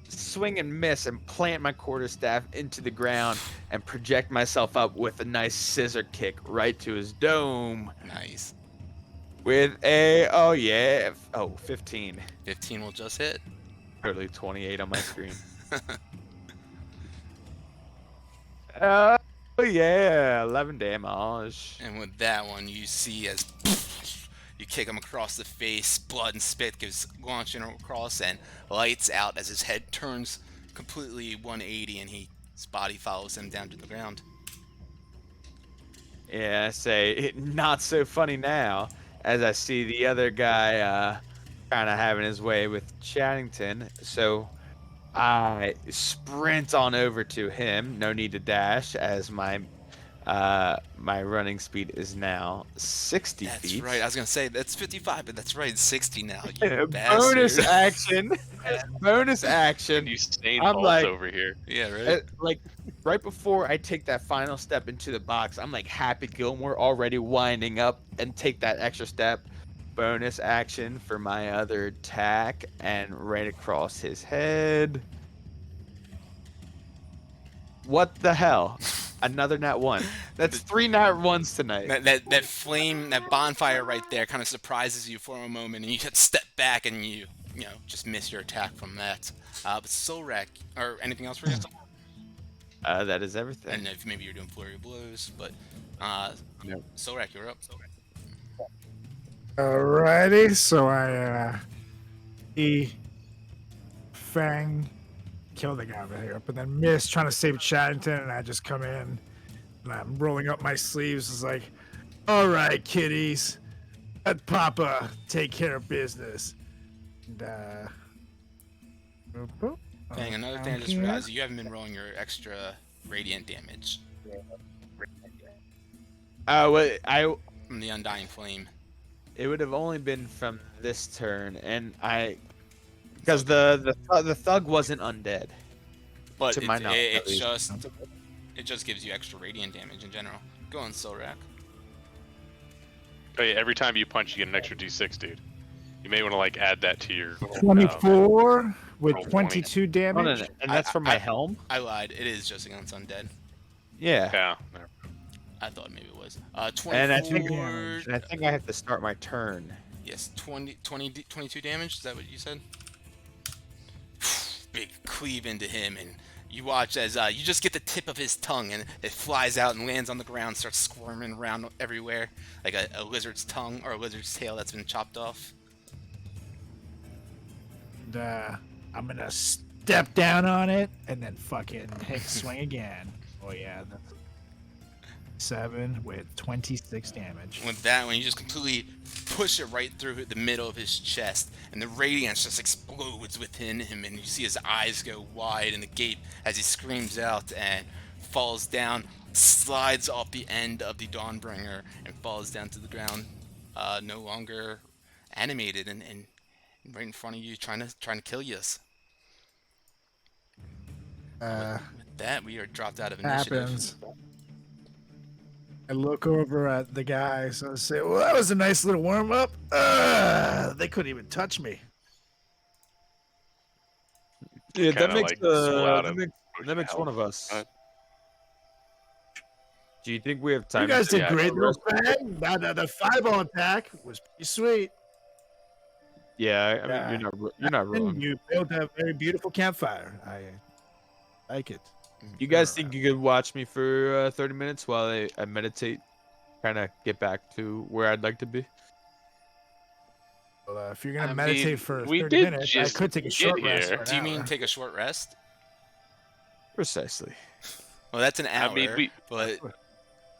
swing and miss and plant my quarterstaff into the ground and project myself up with a nice scissor kick right to his dome. Nice. With 15. 15 will just hit. Totally 28 on my screen. Oh yeah, 11 damage. And with that one, you see as you kick him across the face, blood and spit goes launching across and lights out as his head turns completely 180 and his body follows him down to the ground. Yeah, I say not so funny now as I see the other guy kind of having his way with Chattington. So I sprint on over to him. No need to dash as my running speed is now 60 feet. That's right. I was gonna say that's 55, but that's right. It's 60 now. You Bonus bastard. action. Bonus action. Usain I'm Bolt like- over here. Yeah, right. Like right before I take that final step into the box, I'm like Happy Gilmore already winding up and take that extra step. Bonus action for my other attack and right across his head. What the hell? Another nat 1. That's 3 nat 1s tonight. That flame, that bonfire right there, kind of surprises you for a moment, and you just step back and you just miss your attack from that. But Solrak, or anything else for you? That is everything. And if maybe you're doing flurry of blows, but Nope. Solrak, you're up. Alrighty, so I Fang kill the guy over here, but then miss trying to save Chaddington, and I just come in and I'm rolling up my sleeves. It's like, all right, kiddies, let Papa take care of business. And Dang, another thing I just realized, you haven't been rolling your extra radiant damage from the Undying Flame. It would have only been from this turn, and because the thug wasn't undead. But To my knowledge, at least. it just gives you extra radiant damage in general. Go on, Solrak. Oh yeah, every time you punch, you get an extra d6, dude. You may want to like add that to your 24 with roll 22 Oh, no, damage. no, and that's from my helm. I lied. It is just against undead. Yeah. Yeah. I thought maybe it was. 24. And I think I have to start my turn. Yes, 22 damage. Is that what you said? Big cleave into him, and you watch as you just get the tip of his tongue, and it flies out and lands on the ground, starts squirming around everywhere, like a lizard's tongue or a lizard's tail that's been chopped off. And, I'm gonna step down on it and then fucking swing again. Oh yeah, that's 7 with 26 damage. With that one, you just completely push it right through the middle of his chest, and the radiance just explodes within him, and you see his eyes go wide and the gape as he screams out and falls down, slides off the end of the Dawnbringer, and falls down to the ground, no longer animated and right in front of you, trying to kill you. With that, we are dropped out of initiative. Happens. I look over at the guys and I say, well, that was a nice little warm up. They couldn't even touch me. Yeah, that Kinda, makes like, slow out that and makes, push that makes the one of health. us. Do you think we have time? You guys to did yeah, great, I little Fang. The fireball attack was pretty sweet. Yeah, I mean, Yeah. you're not And wrong. you built a very beautiful campfire. I like it. You guys think you could watch me for 30 minutes while I meditate, kind of get back to where I'd like to be? Well, if you're gonna I meditate mean, for we 30 did minutes, I just could take a get short rest. here. For an Do you mean hour. take a short rest? Precisely. Well, that's an hour. I mean, but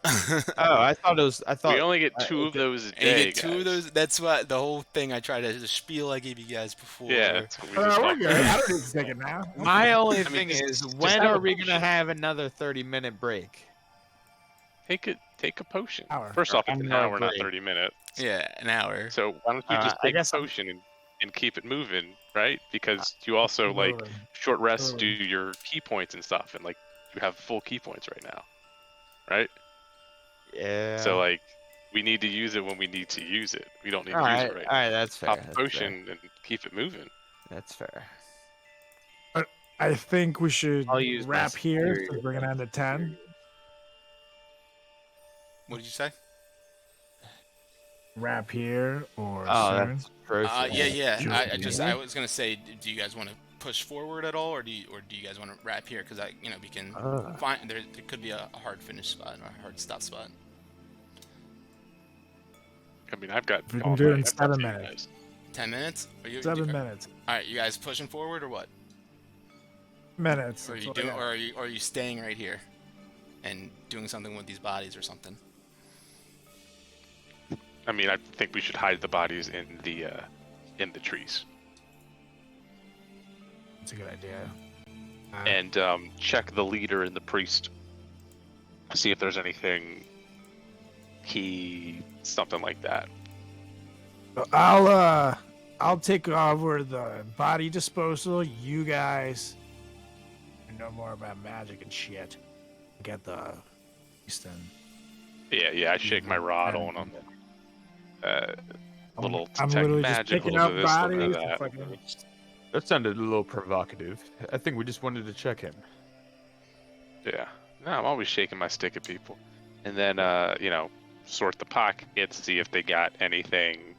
Oh, I thought it was. I thought we only get 2 of okay. those a and you day, get 2 of guys. those. That's what the whole thing I tried to the spiel I gave you guys before. Yeah, that's what we just We're talked good. about. I don't need to take it now. My only I mean, thing just- is, just when have are a we gonna potion. have another 30-minute break? Take a potion. Hour. First off, it's an Hour hour, not break. 30 minutes. Yeah, an hour. So why don't you just I take guess a I'm- potion and keep it moving, right? Because you also like short rests do your key points and stuff, and like you have full key points right now, right? Yeah. So like we need to use it when we need to use it. We don't need all to use right, it right all right, that's fair. now. Pop That's a potion and keep it moving. fair. That's fair. I think we should I'll use my wrap here superior- since we're gonna end at 10. What did you say? Wrap here or Oh, soon. that's perfect. Yeah. Sure. I was gonna say, do you guys want to push forward at all, or do you guys want to wrap here? Because we can find there could be a hard finish spot or a hard stop spot. I mean, I've got. We can all do it my- in I've got 7 you minutes. guys. 10 minutes? Are you 7 minutes. All right, you guys pushing forward or what? Minutes. Or are that's you all I doing, got. or are you staying right here and doing something with these bodies or something? I mean, I think we should hide the bodies in the trees That's a good idea. and check the leader and the priest. See if there's anything key, something like that. I'll take over the body disposal. You guys know more about magic and shit. Get the Easton. Yeah. I shake my rod on them. Little I'm detect literally magic, just picking little up bit of this, little bodies. bit of and that. fucking- That sounded a little provocative. I think we just wanted to check him. Yeah. No, I'm always shaking my stick at people. And then, sort the pockets, see if they got anything,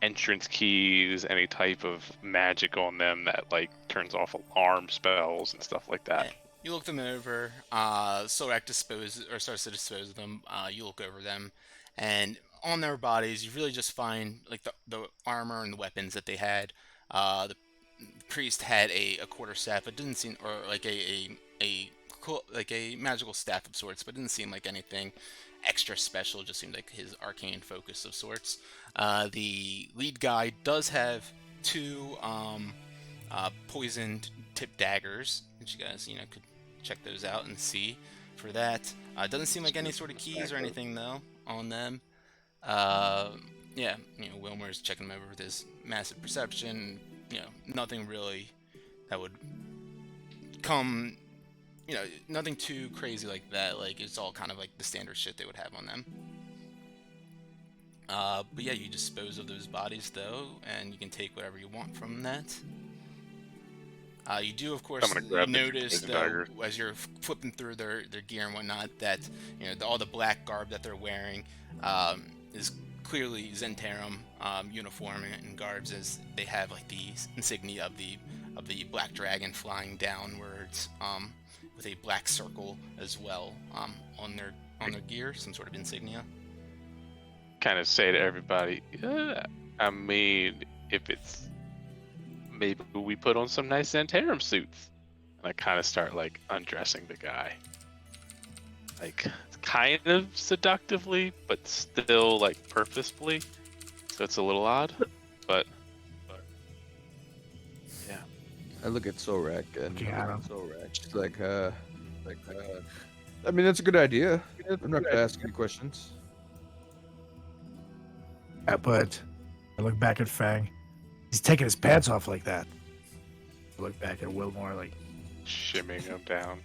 entrance keys, any type of magic on them that, like, turns off alarm spells and stuff like that. You look them over. Solak starts to dispose of them. You look over them, and on their bodies, you really just find like the armor and the weapons that they had. The priest had a quarterstaff. It didn't seem, or like like a magical staff of sorts, but it didn't seem like anything extra special. It just seemed like his arcane focus of sorts. The lead guy does have two poisoned tip daggers, which you guys could check those out and see for that. Doesn't seem like any sort of keys or anything though on them. Yeah, Wilmer's checking them over with his massive perception. Nothing really that would come, nothing too crazy like that. Like, it's all kind of like the standard shit they would have on them. But yeah, you dispose of those bodies though, and you can take whatever you want from that. You do, of course, notice though, as you're flipping through their gear and whatnot, that all the black garb that they're wearing is clearly Zentarum uniform and garbs, as they have like the insignia of the black dragon flying downwards, with a black circle as well on their gear, some sort of insignia. Kind of say to everybody, I mean, if it's, maybe we put on some nice Zentarum suits. And I kind of start like undressing the guy, like kind of seductively, but still like purposefully. So it's a little odd, but yeah. I look at Solrak and Yeah. She's like, I mean, that's a good idea. I'm not gonna ask any questions. Yeah, but I look back at Fang. He's taking his pants off like that. I look back at Wilmore like Shimming him down.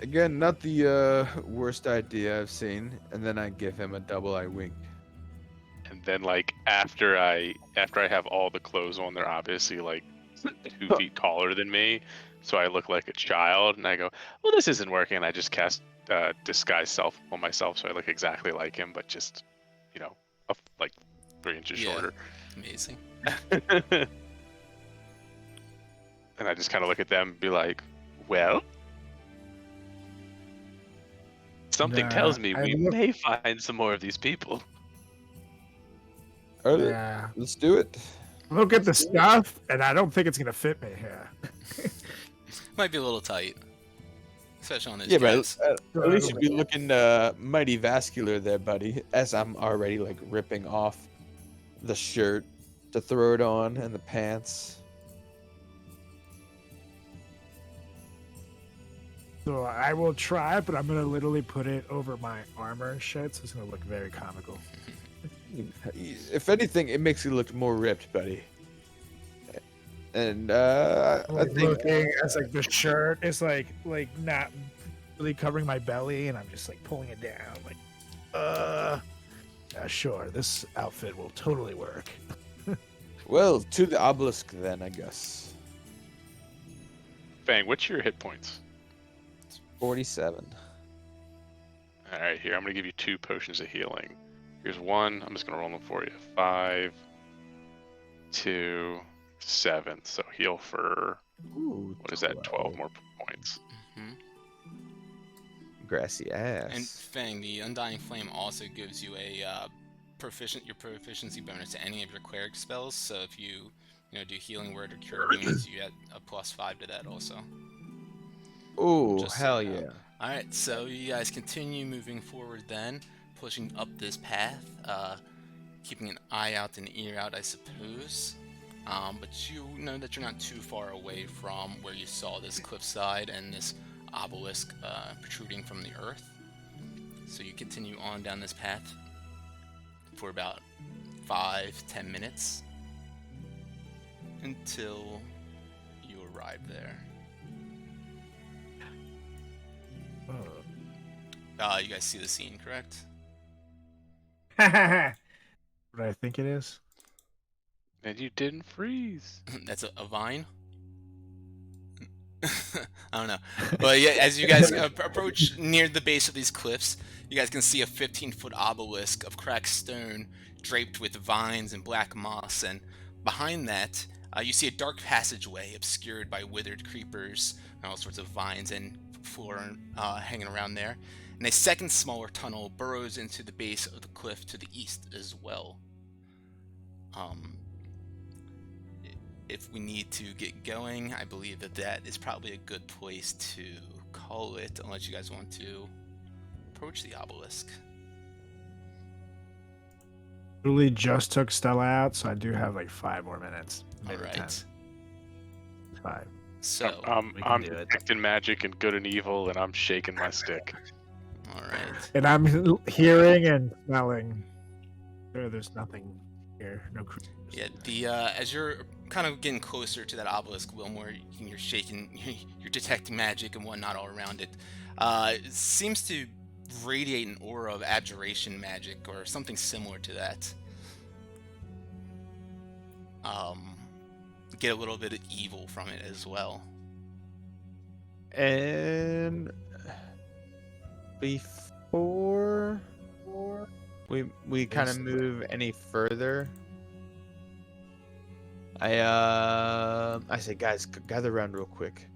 Again, not the worst idea I've seen. And then I give him a double eye wink. And then, like, after I have all the clothes on, they're obviously like 2 feet taller than me, so I look like a child. And I go, well, this isn't working. And I just cast disguise self on myself, so I look exactly like him, but just like 3 inches shorter. Amazing. And I just kind of look at them and be like, well, something tells me we may find some more of these people. Yeah. Let's do it. Look at the stuff, and I don't think it's gonna fit me here. Might be a little tight, especially on those Yeah, guys. but at least you'd be looking mighty vascular there, buddy. As I'm already like ripping off the shirt to throw it on and the pants. So I will try, but I'm gonna literally put it over my armor and shit, so it's gonna look very comical. If anything, it makes you look more ripped, buddy. And I think looking as like the shirt is like not really covering my belly, and I'm just like pulling it down, like, yeah, sure, this outfit will totally work. well, to the obelisk then, I guess. Fang, what's your hit points? 47. All right, here, I'm going to give you 2 potions of healing. Here's 1. I'm just going to roll them for you. 5, 2, 7. So heal for, what is that, 12 more points. Mm-hmm. Grassy ass. And Fang, the Undying Flame also gives you a your proficiency bonus to any of your cleric spells. So if you do Healing Word or Cure Wounds, you get a +5 to that also. Oh, hell yeah. Alright, so you guys continue moving forward then, pushing up this path, keeping an eye out and ear out, I suppose. But you know that you're not too far away from where you saw this cliffside and this obelisk protruding from the earth. So you continue on down this path for about 5-10 minutes until you arrive there. You guys see the scene, correct? What I think it is. And you didn't freeze. That's a vine. I don't know. But yeah, as you guys approach near the base of these cliffs, you guys can see a 15-foot obelisk of cracked stone draped with vines and black moss, and behind that, you see a dark passageway obscured by withered creepers and all sorts of vines and flora hanging around there. And a second smaller tunnel burrows into the base of the cliff to the east as well. If we need to get going, I believe that is probably a good place to call it, unless you guys want to approach the obelisk. Literally just took Stella out, so I do have like 5 more minutes. Maybe All 10. right. 5. So, we can I'm do it. detecting magic and good and evil, and I'm shaking my stick. all right. And I'm hearing and smelling. There's nothing here. No creatures. Yeah, as you're kind of getting closer to that obelisk, Wilmore, you're shaking, you're detecting magic and whatnot all around it. It seems to radiate an aura of abjuration magic or something similar to that. Get a little bit of evil from it as well. And before we kind of move any further, I say, guys, gather around real quick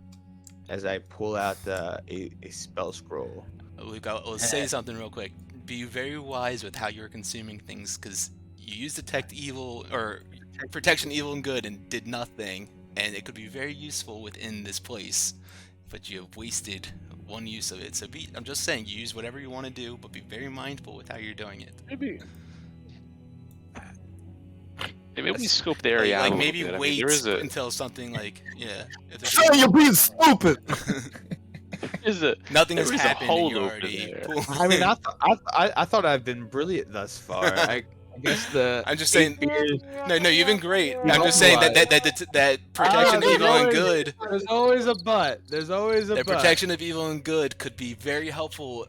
as I pull out a spell scroll. Let's say something real quick. Be very wise with how you're consuming things, because you used detect evil or protection evil and good and did nothing, and it could be very useful within this place, but you have wasted one use of it. So I'm just saying, use whatever you want to do, but be very mindful with how you're doing it. Maybe we scope the area out Like a little maybe bit. wait I mean, there is a until something like Sure, you're being stupid. nothing has there is a happened and hole you over already there. I mean, I thought I've been brilliant thus far. I guess the I'm just saying. 8 beers. No, you've been great. Yeah, I'm just saying what? that protection of there's evil and always- good. There's always a but. There's always a That but. protection of evil and good could be very helpful,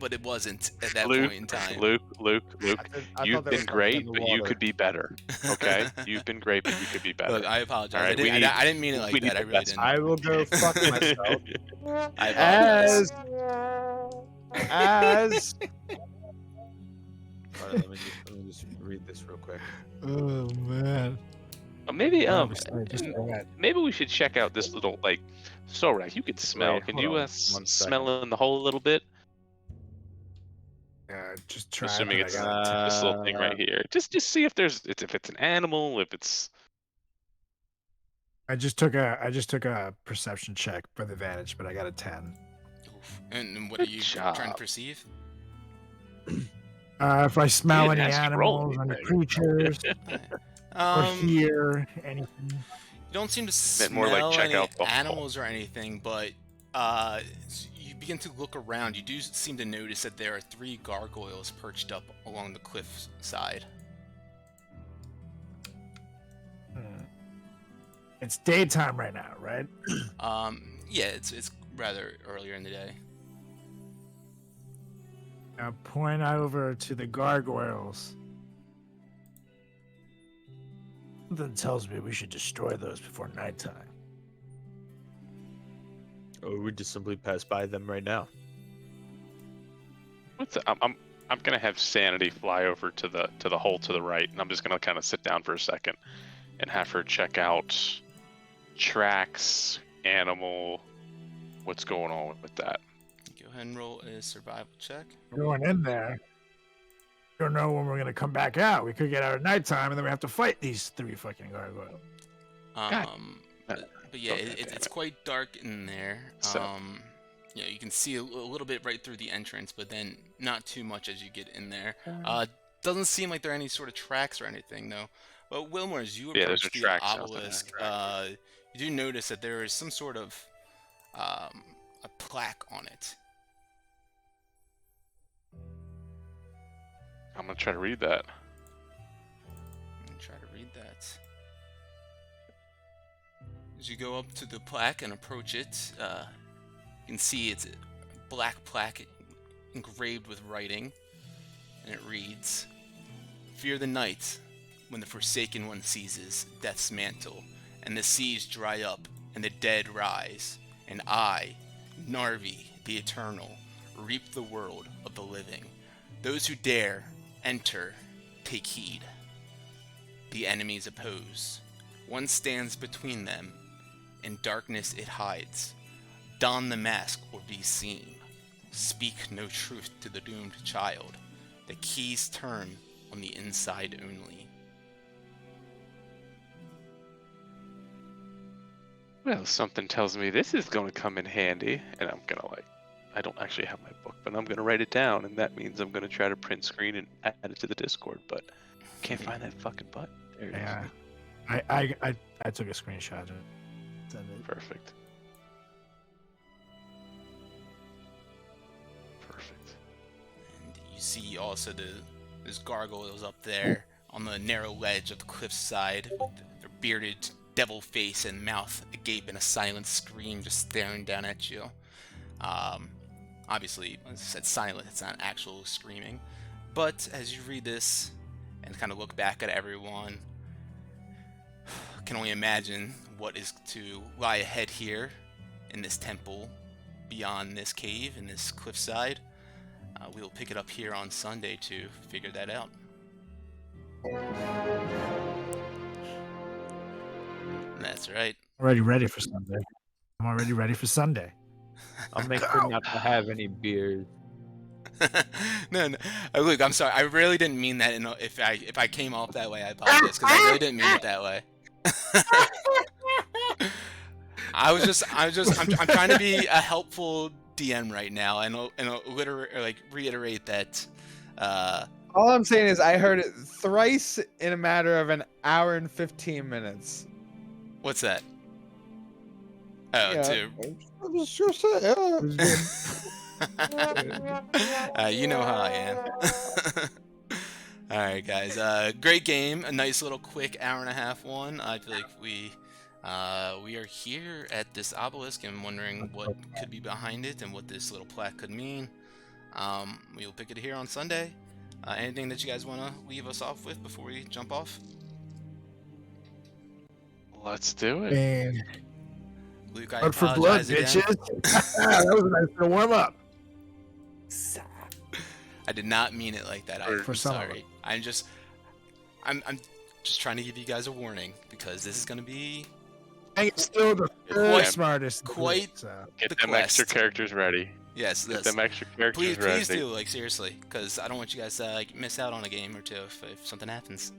but it wasn't at that Luke, point in time. Luke, I you've thought there been was something great, in the but you water. could be better. Okay, you've been great, but you could be better. Look, I apologize. All right, I didn't mean it we like need that. I the really best. didn't. I will go fuck myself. I apologize. As Hold on, let me just read this real quick. Oh man. Maybe Just go ahead. maybe we should check out this little like Sorak. You can smell. Wait, Can hold you on one smell in the hole a little bit? Just try. Assuming but I it's gotta- this little thing right here. Just see if it's an animal, if it's I just took a perception check with advantage, but I got a 10. Oof. And what are Good you trying to job. perceive? If I smell didn't any ask you to roll animals, any anything. creatures, or hear anything. You don't seem to Meant more like smell check any out the hole. animals or anything, but you begin to look around. You do seem to notice that there are 3 gargoyles perched up along the cliff side. It's daytime right now, right? Yeah, it's rather earlier in the day. Now point over to the gargoyles. Something tells me we should destroy those before nighttime. Or we just simply pass by them right now. I'm gonna have Sanity fly over to the hole to the right, and I'm just gonna kind of sit down for a second and have her check out tracks, animal, what's going on with that. Go ahead and roll a survival check. Going in there. Don't know when we're gonna come back out. We could get out at nighttime, and then we have to fight these 3 fucking gargoyles. But yeah, Okay, it's quite dark in there. So- You can see a little bit right through the entrance, but then not too much as you get in there. Doesn't seem like there are any sort of tracks or anything, though. But Wilmore, as you Yeah, there's approach no the tracks out there. obelisk, you do notice that there is some sort of a plaque on it. I'm gonna try to read that. Let me try to read that. As you go up to the plaque and approach it, you can see it's a black plaque engraved with writing, and it reads, "Fear the night, when the Forsaken One seizes Death's mantle, and the seas dry up, and the dead rise. and I, Narvi, the Eternal, reap the world of the living. Those who dare, enter, take heed. The enemies oppose. One stands between them. In darkness it hides. Don the mask or be seen. Speak no truth to the doomed child. The keys turn on the inside only. Well, something tells me this is going to come in handy, and I'm going to I don't actually have my book, but I'm going to write it down, and that means I'm going to try to print screen and add it to the Discord, but can't find that fucking button. There it is. I took a screenshot of it. Send it. Perfect. Perfect. And you see also there's gargoyles up there on the narrow ledge of the cliffside with their bearded devil face and mouth agape in a silent scream just staring down at you. Obviously, as I said, silent, it's not actual screaming. But as you read this and kind of look back at everyone, can only imagine what is to lie ahead here in this temple, beyond this cave, in this cliffside. We will pick it up here on Sunday to figure that out. That's right. Already ready for Sunday. I'm already ready for Sunday. I'll make sure not to have any beers. No. Luke, I'm sorry. I really didn't mean that. If I came off that way, I apologize, because I really didn't mean it that way. I'm trying to be a helpful DM right now, and reiterate that. All I'm saying is I heard it thrice in a matter of an hour and 15 minutes. What's that? Oh, Yeah. two. You know how I am. All right, guys. Great game. A nice little quick hour-and-a-half one. I feel like we are here at this obelisk and wondering what could be behind it and what this little plaque could mean. We will pick it here on Sunday. Anything that you guys want to leave us off with before we jump off? Let's do it. Man, Luke, I blood for blood, apologize again. bitches. That was a nice little warm up. I did not mean it like that. I'm For some of sorry. I'm just trying to give you guys a warning because this is going to be I am still the Quite- smartest. quite- So. Get the them extra quest. characters ready. yes. Get Yes. them extra characters ready. Please do, seriously, because I don't want you guys to miss out on a game or two if something happens.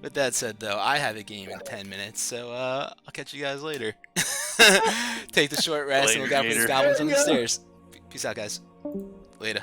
With that said, though, I have a game in 10 minutes, so I'll catch you guys later. Take the short rest and look out for Later, these gator. goblins on the stairs. Peace out, guys. Later.